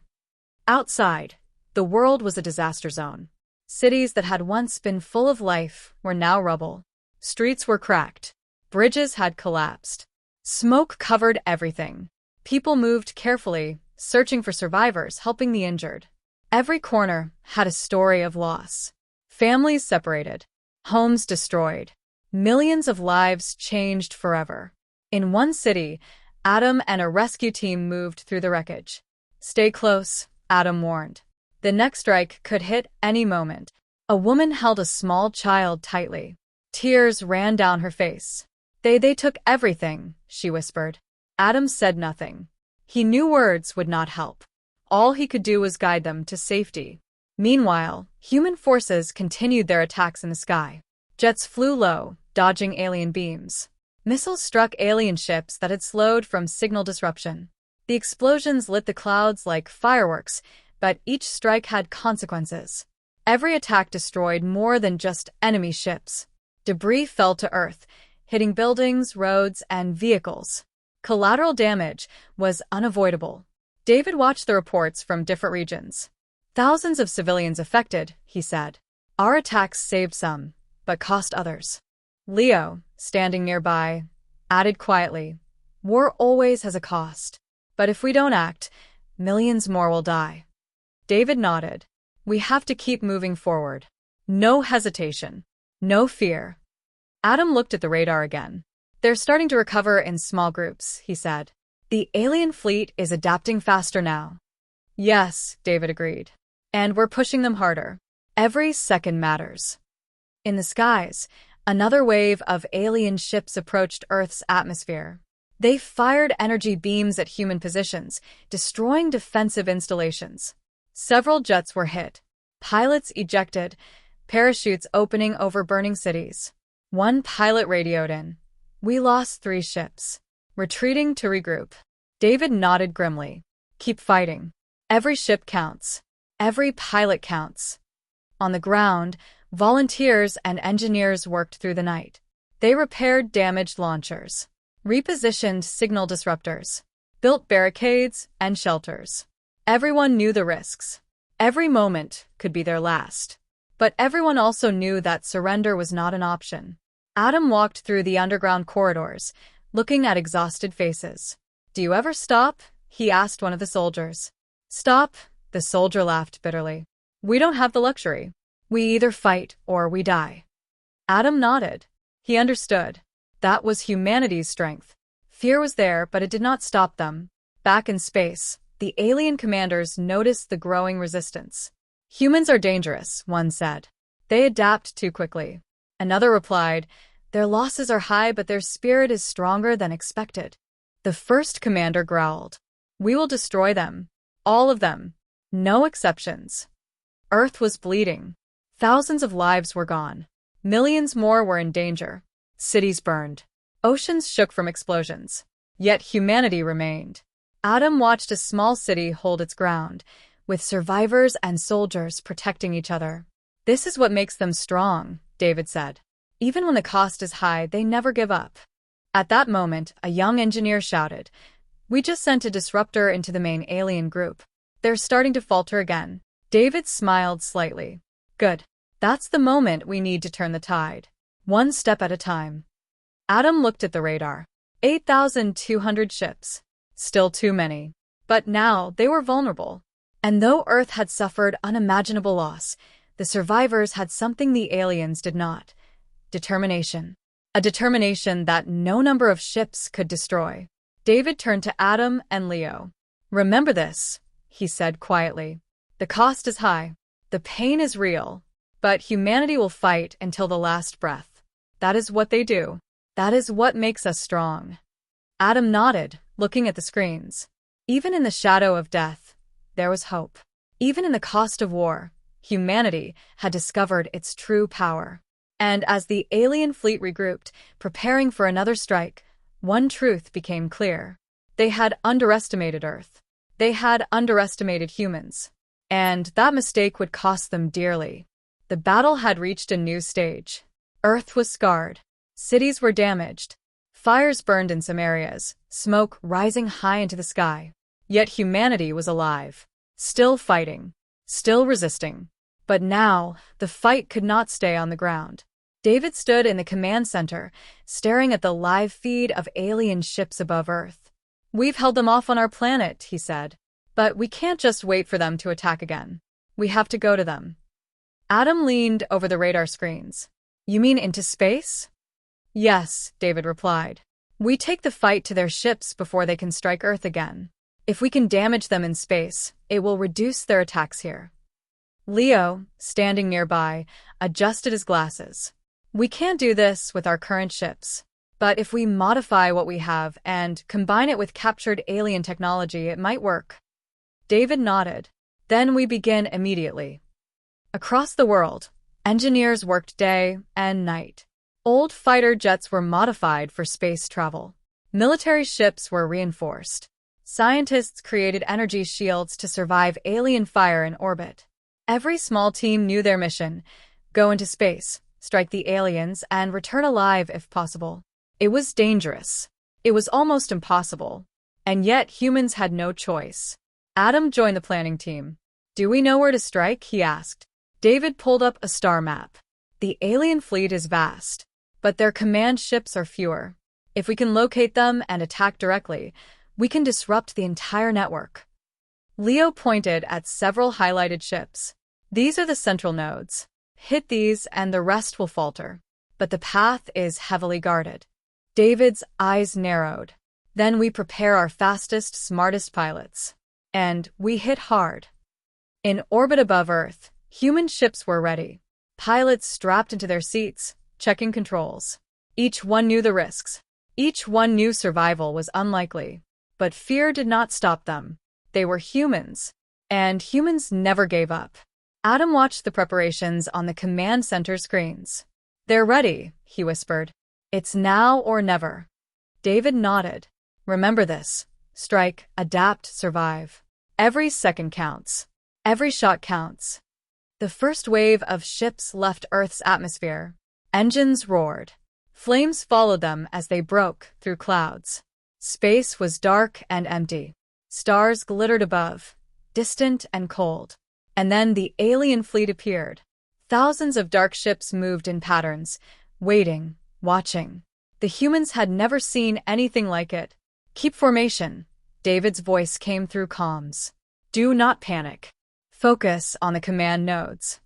Outside, the world was a disaster zone. Cities that had once been full of life were now rubble. Streets were cracked. Bridges had collapsed. Smoke covered everything. People moved carefully, searching for survivors, helping the injured. Every corner had a story of loss. Families separated. Homes destroyed. Millions of lives changed forever. In one city, Adam and a rescue team moved through the wreckage. "Stay close," Adam warned. The next strike could hit any moment. A woman held a small child tightly. Tears ran down her face. They took everything," she whispered. Adam said nothing. He knew words would not help. All he could do was guide them to safety. Meanwhile, human forces continued their attacks in the sky. Jets flew low, dodging alien beams. Missiles struck alien ships that had slowed from signal disruption. The explosions lit the clouds like fireworks, but each strike had consequences. Every attack destroyed more than just enemy ships. Debris fell to Earth, hitting buildings, roads, and vehicles. Collateral damage was unavoidable. David watched the reports from different regions. "Thousands of civilians affected," he said. "Our attacks saved some, but cost others." Leo, standing nearby, added quietly, "War always has a cost. But if we don't act, millions more will die." David nodded. "We have to keep moving forward. No hesitation. No fear." Adam looked at the radar again. "They're starting to recover in small groups," he said. "The alien fleet is adapting faster now." "Yes," David agreed. "And we're pushing them harder. Every second matters." In the skies, another wave of alien ships approached Earth's atmosphere. They fired energy beams at human positions, destroying defensive installations. Several jets were hit. Pilots ejected, parachutes opening over burning cities. One pilot radioed in. "We lost 3 ships. Retreating to regroup." David nodded grimly. Keep fighting. Every ship counts. Every pilot counts. On the ground, volunteers and engineers worked through the night. They repaired damaged launchers, repositioned signal disruptors, built barricades and shelters. Everyone knew the risks. Every moment could be their last. But everyone also knew that surrender was not an option. Adam walked through the underground corridors, looking at exhausted faces. "Do you ever stop?" he asked one of the soldiers. "Stop?" The soldier laughed bitterly. "We don't have the luxury. We either fight or we die." Adam nodded. He understood. That was humanity's strength. Fear was there, but it did not stop them. Back in space, the alien commanders noticed the growing resistance. "Humans are dangerous," one said. "They adapt too quickly." Another replied, "Their losses are high, but their spirit is stronger than expected." The first commander growled, "We will destroy them. All of them. No exceptions." Earth was bleeding. Thousands of lives were gone. Millions more were in danger. Cities burned. Oceans shook from explosions. Yet humanity remained. Adam watched a small city hold its ground, with survivors and soldiers protecting each other. "This is what makes them strong," David said. "Even when the cost is high, they never give up." At that moment, a young engineer shouted, "We just sent a disruptor into the main alien group. They're starting to falter again." David smiled slightly. "Good. That's the moment we need to turn the tide. One step at a time." Adam looked at the radar. 8,200 ships. Still too many. But now they were vulnerable. And though Earth had suffered unimaginable loss, the survivors had something the aliens did not. Determination. A determination that no number of ships could destroy. David turned to Adam and Leo. "Remember this," he said quietly. "The cost is high. The pain is real. But humanity will fight until the last breath. That is what they do. That is what makes us strong." Adam nodded, looking at the screens. Even in the shadow of death, there was hope. Even in the cost of war, humanity had discovered its true power. And as the alien fleet regrouped, preparing for another strike, one truth became clear. They had underestimated Earth. They had underestimated humans. And that mistake would cost them dearly. The battle had reached a new stage. Earth was scarred. Cities were damaged. Fires burned in some areas, smoke rising high into the sky. Yet humanity was alive, still fighting, still resisting. But now, the fight could not stay on the ground. David stood in the command center, staring at the live feed of alien ships above Earth. "We've held them off on our planet," he said. "But we can't just wait for them to attack again. We have to go to them." Adam leaned over the radar screens. "You mean into space?" "Yes," David replied. "We take the fight to their ships before they can strike Earth again. If we can damage them in space, it will reduce their attacks here." Leo, standing nearby, adjusted his glasses. "We can't do this with our current ships. But if we modify what we have and combine it with captured alien technology, it might work." David nodded. "Then we begin immediately." Across the world, engineers worked day and night. Old fighter jets were modified for space travel. Military ships were reinforced. Scientists created energy shields to survive alien fire in orbit. Every small team knew their mission: go into space, strike the aliens, and return alive if possible. It was dangerous. It was almost impossible. And yet humans had no choice. Adam joined the planning team. "Do we know where to strike?" he asked. David pulled up a star map. "The alien fleet is vast, but their command ships are fewer. If we can locate them and attack directly, we can disrupt the entire network." Leo pointed at several highlighted ships. "These are the central nodes. Hit these and the rest will falter. But the path is heavily guarded." David's eyes narrowed. "Then we prepare our fastest, smartest pilots. And we hit hard." In orbit above Earth, human ships were ready. Pilots strapped into their seats, checking controls. Each one knew the risks. Each one knew survival was unlikely. But fear did not stop them. They were humans. And humans never gave up. Adam watched the preparations on the command center screens. "They're ready," he whispered. "It's now or never." David nodded. "Remember this. Strike, adapt, survive." Every second counts. Every shot counts. The first wave of ships left Earth's atmosphere. Engines roared. Flames followed them as they broke through clouds. Space was dark and empty. Stars glittered above, distant and cold. And then the alien fleet appeared. Thousands of dark ships moved in patterns, waiting, watching. The humans had never seen anything like it. "Keep formation," David's voice came through comms. "Do not panic. Focus on the command nodes."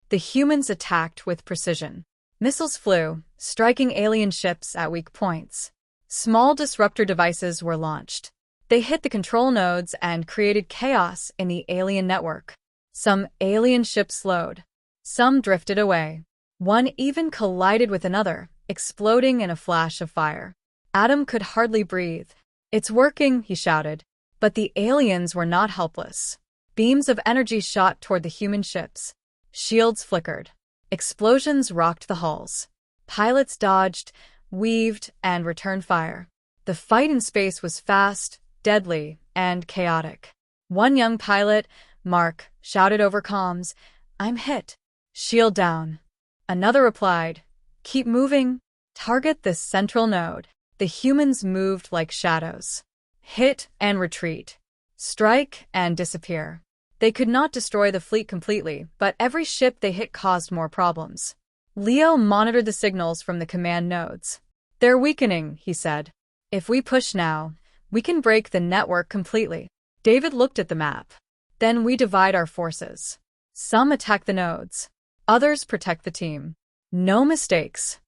The humans attacked with precision. Missiles flew, striking alien ships at weak points. Small disruptor devices were launched. They hit the control nodes and created chaos in the alien network. Some alien ships slowed. Some drifted away. One even collided with another, exploding in a flash of fire. Adam could hardly breathe. "It's working," he shouted. But the aliens were not helpless. Beams of energy shot toward the human ships. Shields flickered. Explosions rocked the hulls. Pilots dodged, weaved, and returned fire. The fight in space was fast, deadly, and chaotic. One young pilot, Mark, shouted over comms, "I'm hit. Shield down." Another replied, "Keep moving. Target the central node." The humans moved like shadows. Hit and retreat. Strike and disappear. They could not destroy the fleet completely, but every ship they hit caused more problems. Leo monitored the signals from the command nodes. "They're weakening," he said. "If we push now, we can break the network completely." David looked at the map. "Then we divide our forces. Some attack the nodes. Others protect the team. No mistakes."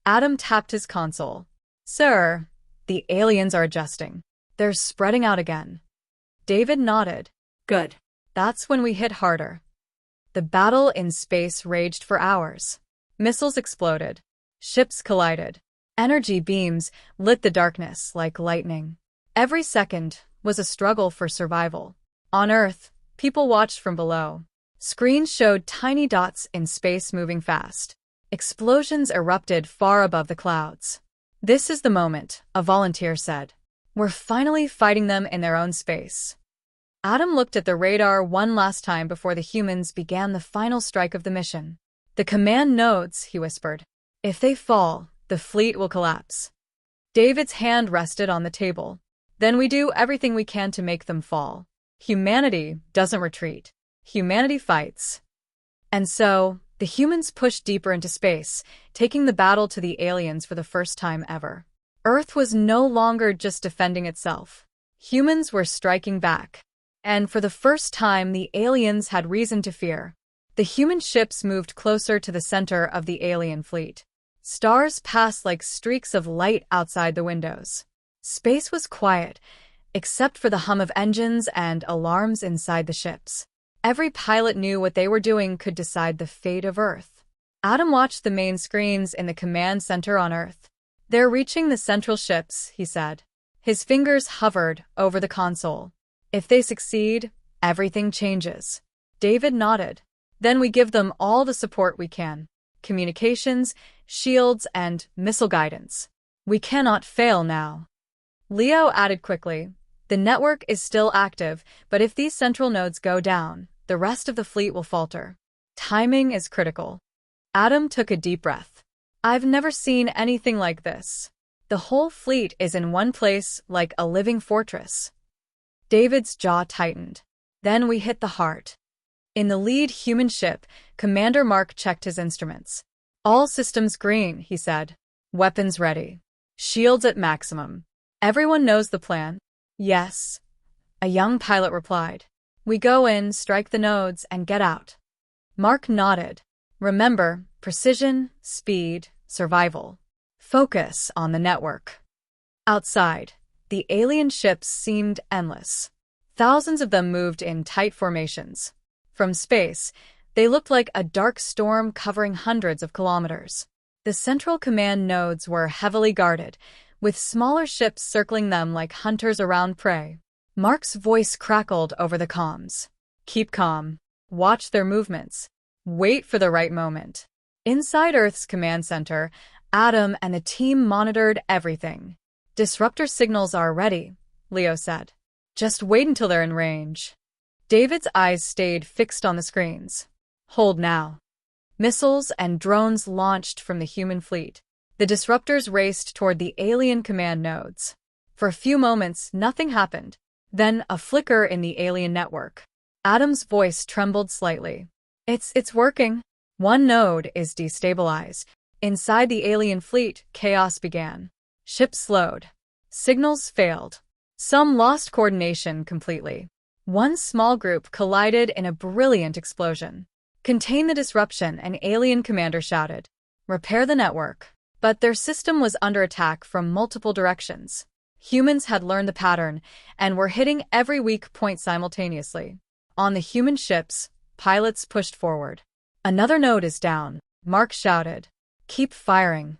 Adam tapped his console. "Sir, the aliens are adjusting. They're spreading out again." David nodded. "Good. That's when we hit harder." The battle in space raged for hours. Missiles exploded. Ships collided. Energy beams lit the darkness like lightning. Every second was a struggle for survival. On Earth, people watched from below. Screens showed tiny dots in space moving fast. Explosions erupted far above the clouds. "This is the moment," a volunteer said. "We're finally fighting them in their own space." Adam looked at the radar one last time before the humans began the final strike of the mission. "The command nodes," he whispered. "If they fall, the fleet will collapse." David's hand rested on the table. "Then we do everything we can to make them fall. Humanity doesn't retreat. Humanity fights." And so, the humans pushed deeper into space, taking the battle to the aliens for the first time ever. Earth was no longer just defending itself. Humans were striking back. And for the first time, the aliens had reason to fear. The human ships moved closer to the center of the alien fleet. Stars passed like streaks of light outside the windows. Space was quiet, except for the hum of engines and alarms inside the ships. Every pilot knew what they were doing could decide the fate of Earth. Adam watched the main screens in the command center on Earth. "They're reaching the central ships," he said. His fingers hovered over the console. "If they succeed, everything changes." David nodded. "Then we give them all the support we can. Communications, shields, and missile guidance. We cannot fail now." Leo added quickly, "The network is still active, but if these central nodes go down, the rest of the fleet will falter. Timing is critical." Adam took a deep breath. "I've never seen anything like this. The whole fleet is in one place like a living fortress." David's jaw tightened. "Then we hit the heart." In the lead human ship, Commander Mark checked his instruments. "All systems green," he said. "Weapons ready. Shields at maximum. Everyone knows the plan?" "Yes," a young pilot replied. "We go in, strike the nodes, and get out." Mark nodded. "Remember, precision, speed, survival. Focus on the network." Outside, the alien ships seemed endless. Thousands of them moved in tight formations. From space, they looked like a dark storm covering hundreds of kilometers. The central command nodes were heavily guarded, with smaller ships circling them like hunters around prey. Mark's voice crackled over the comms. "Keep calm. Watch their movements. Wait for the right moment." Inside Earth's command center, Adam and the team monitored everything. "Disruptor signals are ready," Leo said. Just wait until they're in range. David's eyes stayed fixed on the screens. Hold now. Missiles and drones launched from the human fleet. The disruptors raced toward the alien command nodes. For a few moments, nothing happened. Then a flicker in the alien network. Adam's voice trembled slightly. It's working. One node is destabilized. Inside the alien fleet, chaos began. Ships slowed. Signals failed. Some lost coordination completely. One small group collided in a brilliant explosion. Contain the disruption, an alien commander shouted. Repair the network. But their system was under attack from multiple directions. Humans had learned the pattern and were hitting every weak point simultaneously. On the human ships, pilots pushed forward. Another node is down, Mark shouted. Keep firing.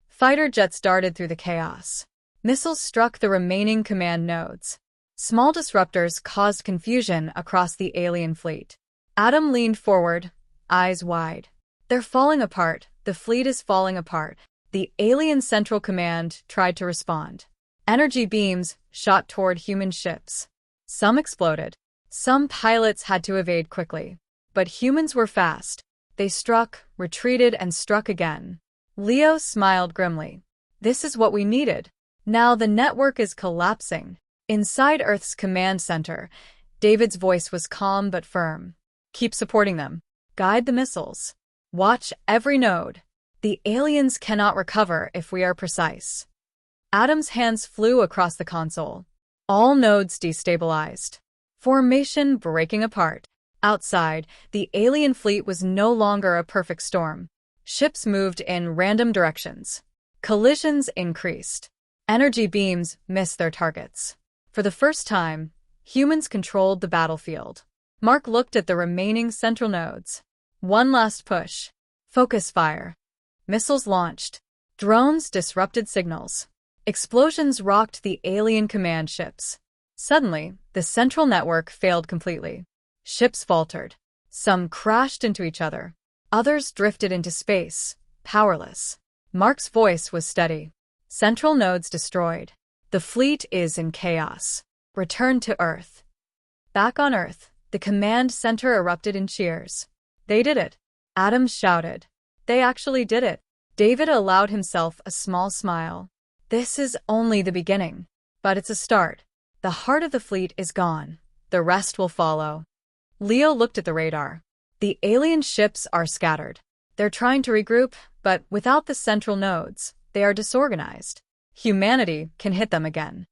Fighter jets darted through the chaos. Missiles struck the remaining command nodes. Small disruptors caused confusion across the alien fleet. Adam leaned forward, eyes wide. They're falling apart. The fleet is falling apart. The alien Central Command tried to respond. Energy beams shot toward human ships. Some exploded. Some pilots had to evade quickly. But humans were fast. They struck, retreated, and struck again. Leo smiled grimly. This is what we needed. Now the network is collapsing. Inside Earth's command center, David's voice was calm but firm. Keep supporting them. Guide the missiles. Watch every node. The aliens cannot recover if we are precise. Adam's hands flew across the console. All nodes destabilized. Formation breaking apart. Outside, the alien fleet was no longer a perfect storm. Ships moved in random directions. Collisions increased. Energy beams missed their targets. For the first time, humans controlled the battlefield. Mark looked at the remaining central nodes. One last push. Focus fire. Missiles launched. Drones disrupted signals. Explosions rocked the alien command ships. Suddenly, the central network failed completely. Ships faltered. Some crashed into each other. Others drifted into space, powerless. Mark's voice was steady. Central nodes destroyed. The fleet is in chaos. Return to Earth. Back on Earth, the command center erupted in cheers. They did it. Adam shouted. They actually did it. David allowed himself a small smile. This is only the beginning. But it's a start. The heart of the fleet is gone. The rest will follow. Leo looked at the radar. The alien ships are scattered. They're trying to regroup, but without the central nodes, they are disorganized. Humanity can hit them again.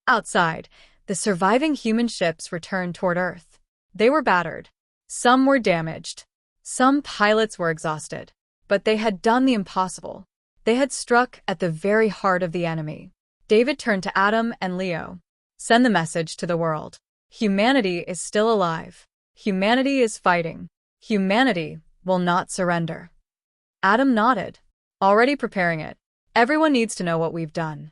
Outside, the surviving human ships returned toward Earth. They were battered. Some were damaged. Some pilots were exhausted. But they had done the impossible. They had struck at the very heart of the enemy. David turned to Adam and Leo. Send the message to the world. Humanity is still alive. Humanity is fighting. Humanity will not surrender. Adam nodded. Already preparing it. Everyone needs to know what we've done.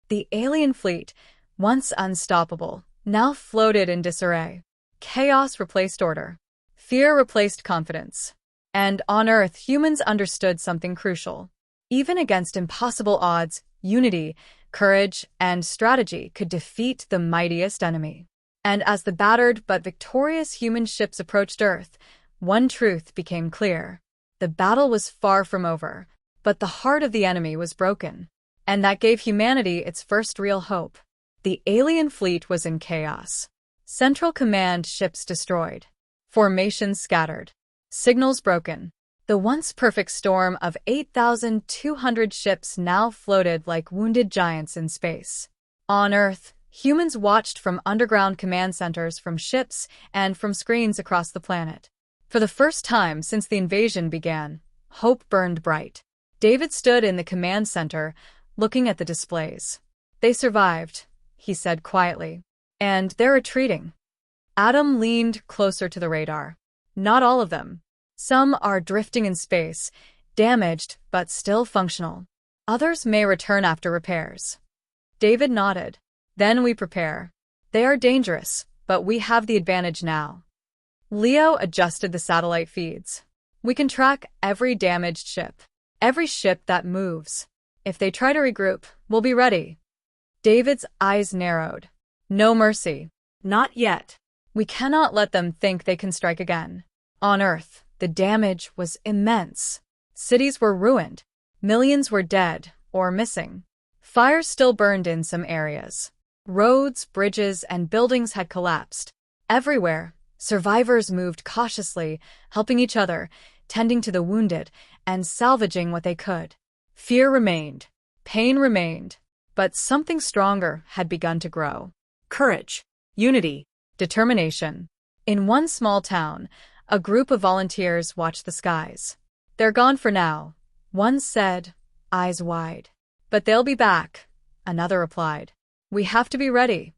The alien fleet, once unstoppable, now floated in disarray. Chaos replaced order. Fear replaced confidence. And on Earth, humans understood something crucial. Even against impossible odds, unity, courage, and strategy could defeat the mightiest enemy. And as the battered but victorious human ships approached Earth, one truth became clear. The battle was far from over, but the heart of the enemy was broken. And that gave humanity its first real hope. The alien fleet was in chaos. Central Command ships destroyed. Formations scattered. Signals broken. The once perfect storm of 8,200 ships now floated like wounded giants in space. On Earth, humans watched from underground command centers, from ships, and from screens across the planet. For the first time since the invasion began, hope burned bright. David stood in the command center, looking at the displays. They survived, he said quietly. And they're retreating. Adam leaned closer to the radar. Not all of them. Some are drifting in space, damaged but still functional. Others may return after repairs. David nodded. Then we prepare. They are dangerous, but we have the advantage now. Leo adjusted the satellite feeds. We can track every damaged ship, every ship that moves. If they try to regroup, we'll be ready. David's eyes narrowed. No mercy. Not yet. We cannot let them think they can strike again. On Earth, the damage was immense. Cities were ruined. Millions were dead or missing. Fires still burned in some areas. Roads, bridges, and buildings had collapsed. Everywhere, survivors moved cautiously, helping each other, tending to the wounded, and salvaging what they could. Fear remained. Pain remained. But something stronger had begun to grow. Courage. Unity. Determination. In one small town, a group of volunteers watched the skies. They're gone for now, one said, eyes wide. But they'll be back, another replied. We have to be ready.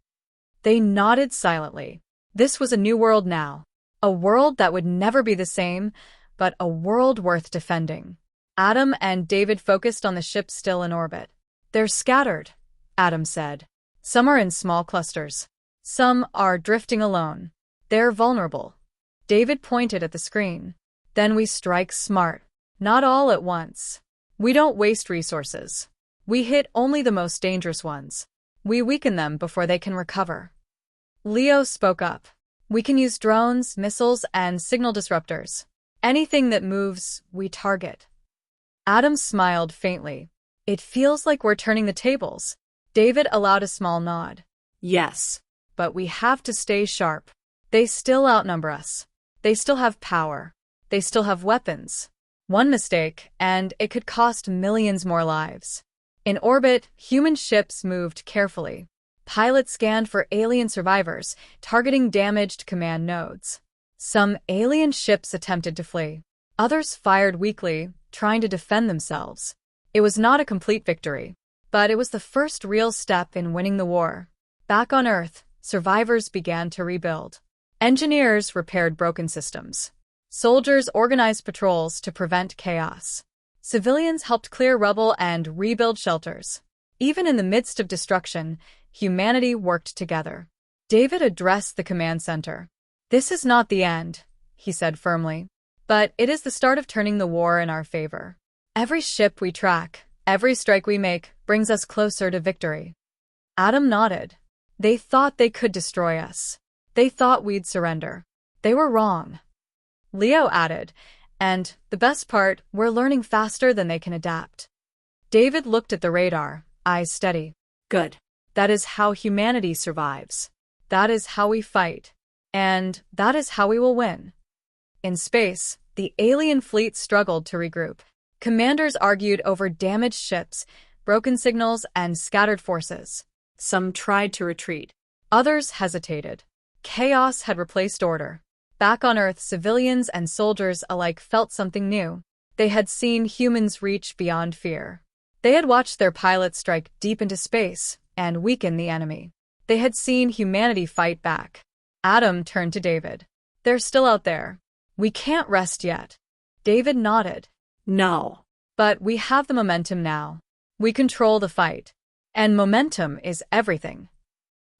They nodded silently. This was a new world now. A world that would never be the same, but a world worth defending. Adam and David focused on the ship still in orbit. They're scattered, Adam said. Some are in small clusters. Some are drifting alone. They're vulnerable. David pointed at the screen. Then we strike smart. Not all at once. We don't waste resources. We hit only the most dangerous ones. We weaken them before they can recover. Leo spoke up. We can use drones, missiles, and signal disruptors. Anything that moves, we target. Adam smiled faintly. It feels like we're turning the tables. David allowed a small nod. Yes. But we have to stay sharp. They still outnumber us. They still have power. They still have weapons. One mistake, and it could cost millions more lives. In orbit, human ships moved carefully. Pilots scanned for alien survivors, targeting damaged command nodes. Some alien ships attempted to flee. Others fired weakly, trying to defend themselves. It was not a complete victory, but it was the first real step in winning the war. Back on Earth, survivors began to rebuild. Engineers repaired broken systems. Soldiers organized patrols to prevent chaos. Civilians helped clear rubble and rebuild shelters. Even in the midst of destruction, humanity worked together. David addressed the command center. This is not the end, he said firmly, but it is the start of turning the war in our favor. Every ship we track, every strike we make, brings us closer to victory. Adam nodded. They thought they could destroy us. They thought we'd surrender. They were wrong. Leo added, and the best part, we're learning faster than they can adapt. David looked at the radar, eyes steady. Good. That is how humanity survives. That is how we fight. And that is how we will win. In space, the alien fleet struggled to regroup. Commanders argued over damaged ships, broken signals, and scattered forces. Some tried to retreat. Others hesitated. Chaos had replaced order. Back on Earth, civilians and soldiers alike felt something new. They had seen humans reach beyond fear. They had watched their pilots strike deep into space and weaken the enemy. They had seen humanity fight back. Adam turned to David. They're still out there. We can't rest yet. David nodded. No. But we have the momentum now. We control the fight. And momentum is everything.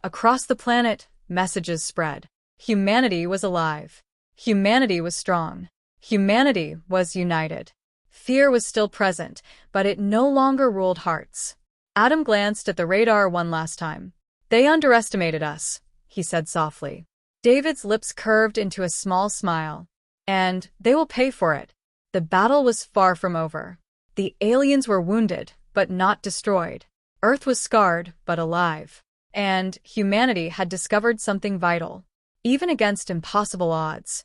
Across the planet, messages spread. Humanity was alive. Humanity was strong. Humanity was united. Fear was still present, but it no longer ruled hearts. Adam glanced at the radar one last time. They underestimated us, he said softly. David's lips curved into a small smile. And they will pay for it. The battle was far from over. The aliens were wounded, but not destroyed. Earth was scarred, but alive. And humanity had discovered something vital. Even against impossible odds,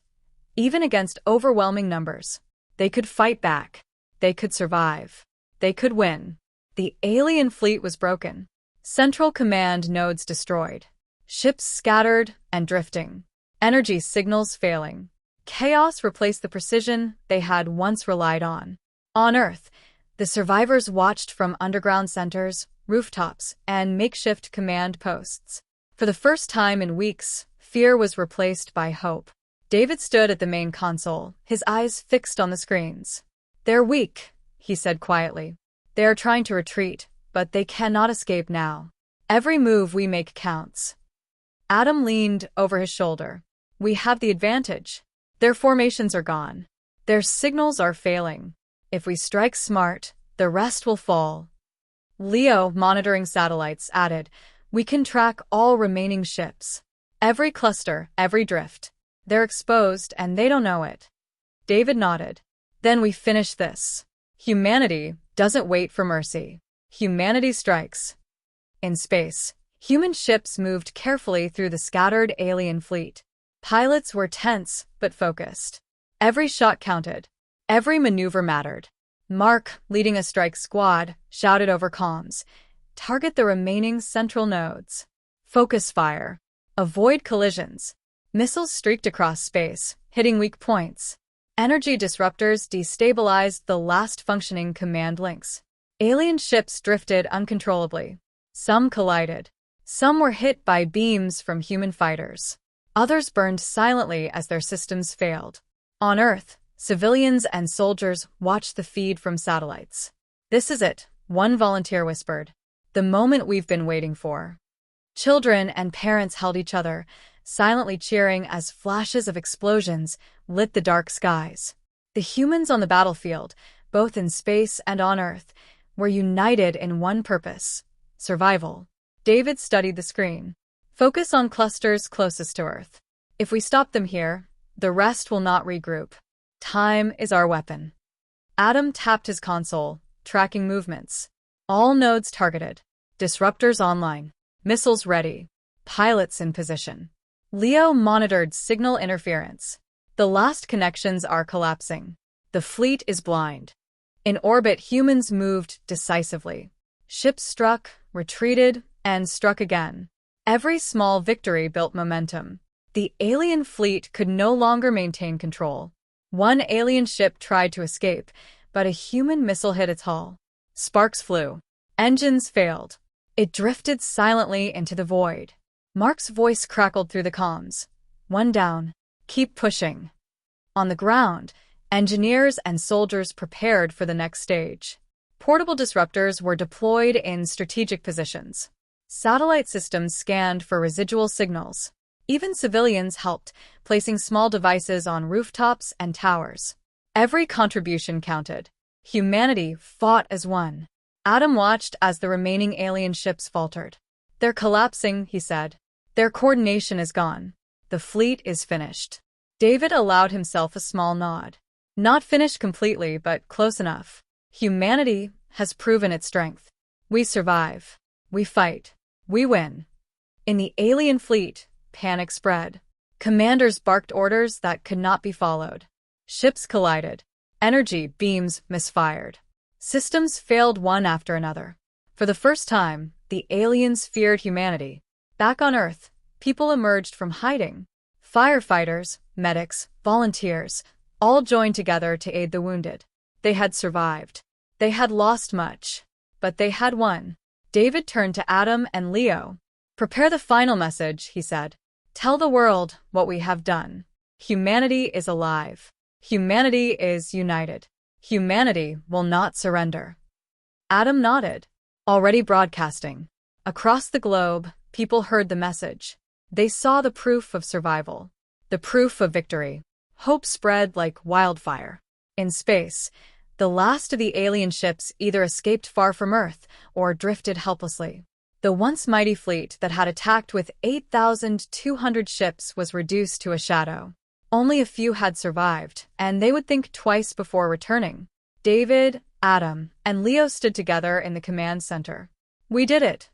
even against overwhelming numbers, they could fight back. They could survive. They could win. The alien fleet was broken. Central command nodes destroyed. Ships scattered and drifting. Energy signals failing. Chaos replaced the precision they had once relied on. On Earth, the survivors watched from underground centers, rooftops, and makeshift command posts. For the first time in weeks, fear was replaced by hope. David stood at the main console, his eyes fixed on the screens. They're weak, he said quietly. They are trying to retreat, but they cannot escape now. Every move we make counts. Adam leaned over his shoulder. We have the advantage. Their formations are gone. Their signals are failing. If we strike smart, the rest will fall. Leo, monitoring satellites, added, We can track all remaining ships. Every cluster, every drift. They're exposed and they don't know it. David nodded. Then we finish this. Humanity doesn't wait for mercy. Humanity strikes. In space, human ships moved carefully through the scattered alien fleet. Pilots were tense but focused. Every shot counted. Every maneuver mattered. Mark, leading a strike squad, shouted over comms. Target the remaining central nodes. Focus fire. Avoid collisions. Missiles streaked across space, hitting weak points. Energy disruptors destabilized the last functioning command links. Alien ships drifted uncontrollably. Some collided. Some were hit by beams from human fighters. Others burned silently as their systems failed. On Earth, civilians and soldiers watched the feed from satellites. "This is it," one volunteer whispered. "The moment we've been waiting for." Children and parents held each other, silently cheering as flashes of explosions lit the dark skies. The humans on the battlefield, both in space and on Earth, were united in one purpose: survival. David studied the screen. "Focus on clusters closest to Earth. If we stop them here, the rest will not regroup. Time is our weapon." Adam tapped his console, tracking movements. All nodes targeted. Disruptors online. Missiles ready. Pilots in position. Leo monitored signal interference. The last connections are collapsing. The fleet is blind. In orbit, humans moved decisively. Ships struck, retreated, and struck again. Every small victory built momentum. The alien fleet could no longer maintain control. One alien ship tried to escape, but a human missile hit its hull. Sparks flew. Engines failed. It drifted silently into the void. Mark's voice crackled through the comms. "One down. Keep pushing." On the ground, engineers and soldiers prepared for the next stage. Portable disruptors were deployed in strategic positions. Satellite systems scanned for residual signals. Even civilians helped, placing small devices on rooftops and towers. Every contribution counted. Humanity fought as one. Adam watched as the remaining alien ships faltered. "They're collapsing," he said. "Their coordination is gone. The fleet is finished." David allowed himself a small nod. Not finished completely, but close enough. Humanity has proven its strength. We survive. We fight. We win. In the alien fleet, panic spread. Commanders barked orders that could not be followed. Ships collided. Energy beams misfired. Systems failed one after another. For the first time, the aliens feared humanity. Back on Earth, people emerged from hiding. Firefighters, medics, volunteers, all joined together to aid the wounded. They had survived. They had lost much, but they had won. David turned to Adam and Leo. "Prepare the final message," he said. "Tell the world what we have done. Humanity is alive. Humanity is united. Humanity will not surrender." Adam nodded. Already broadcasting. Across the globe, people heard the message. They saw the proof of survival. The proof of victory. Hope spread like wildfire. In space, the last of the alien ships either escaped far from Earth or drifted helplessly. The once mighty fleet that had attacked with 8,200 ships was reduced to a shadow. Only a few had survived, and they would think twice before returning. David, Adam, and Leo stood together in the command center. "We did it,"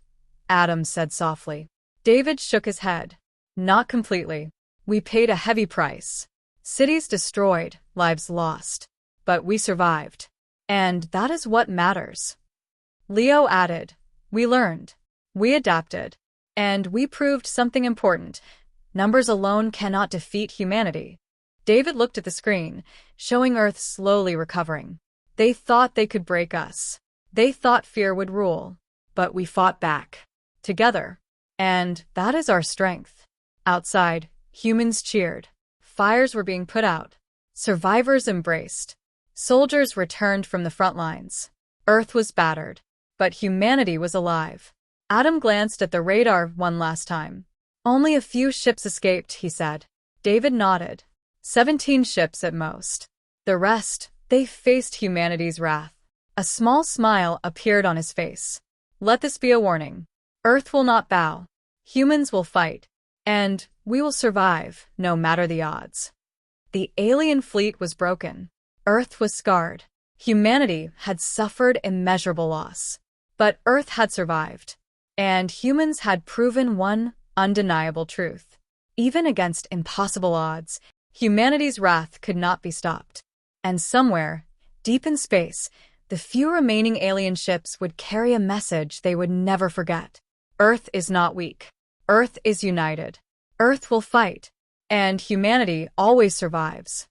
Adam said softly. David shook his head. "Not completely. We paid a heavy price. Cities destroyed, lives lost. But we survived. And that is what matters." Leo added, "We learned. We adapted. And we proved something important. Numbers alone cannot defeat humanity." David looked at the screen, showing Earth slowly recovering. "They thought they could break us. They thought fear would rule. But we fought back. Together. And that is our strength." Outside, humans cheered. Fires were being put out. Survivors embraced. Soldiers returned from the front lines. Earth was battered. But humanity was alive. Adam glanced at the radar one last time. "Only a few ships escaped," he said. David nodded. 17 ships at most. The rest, they faced humanity's wrath. A small smile appeared on his face. "Let this be a warning. Earth will not bow. Humans will fight. And we will survive, no matter the odds. The alien fleet was broken. Earth was scarred. Humanity had suffered immeasurable loss. But Earth had survived. And humans had proven one undeniable truth. Even against impossible odds, humanity's wrath could not be stopped. And somewhere, deep in space, the few remaining alien ships would carry a message they would never forget. Earth is not weak. Earth is united. Earth will fight. And humanity always survives.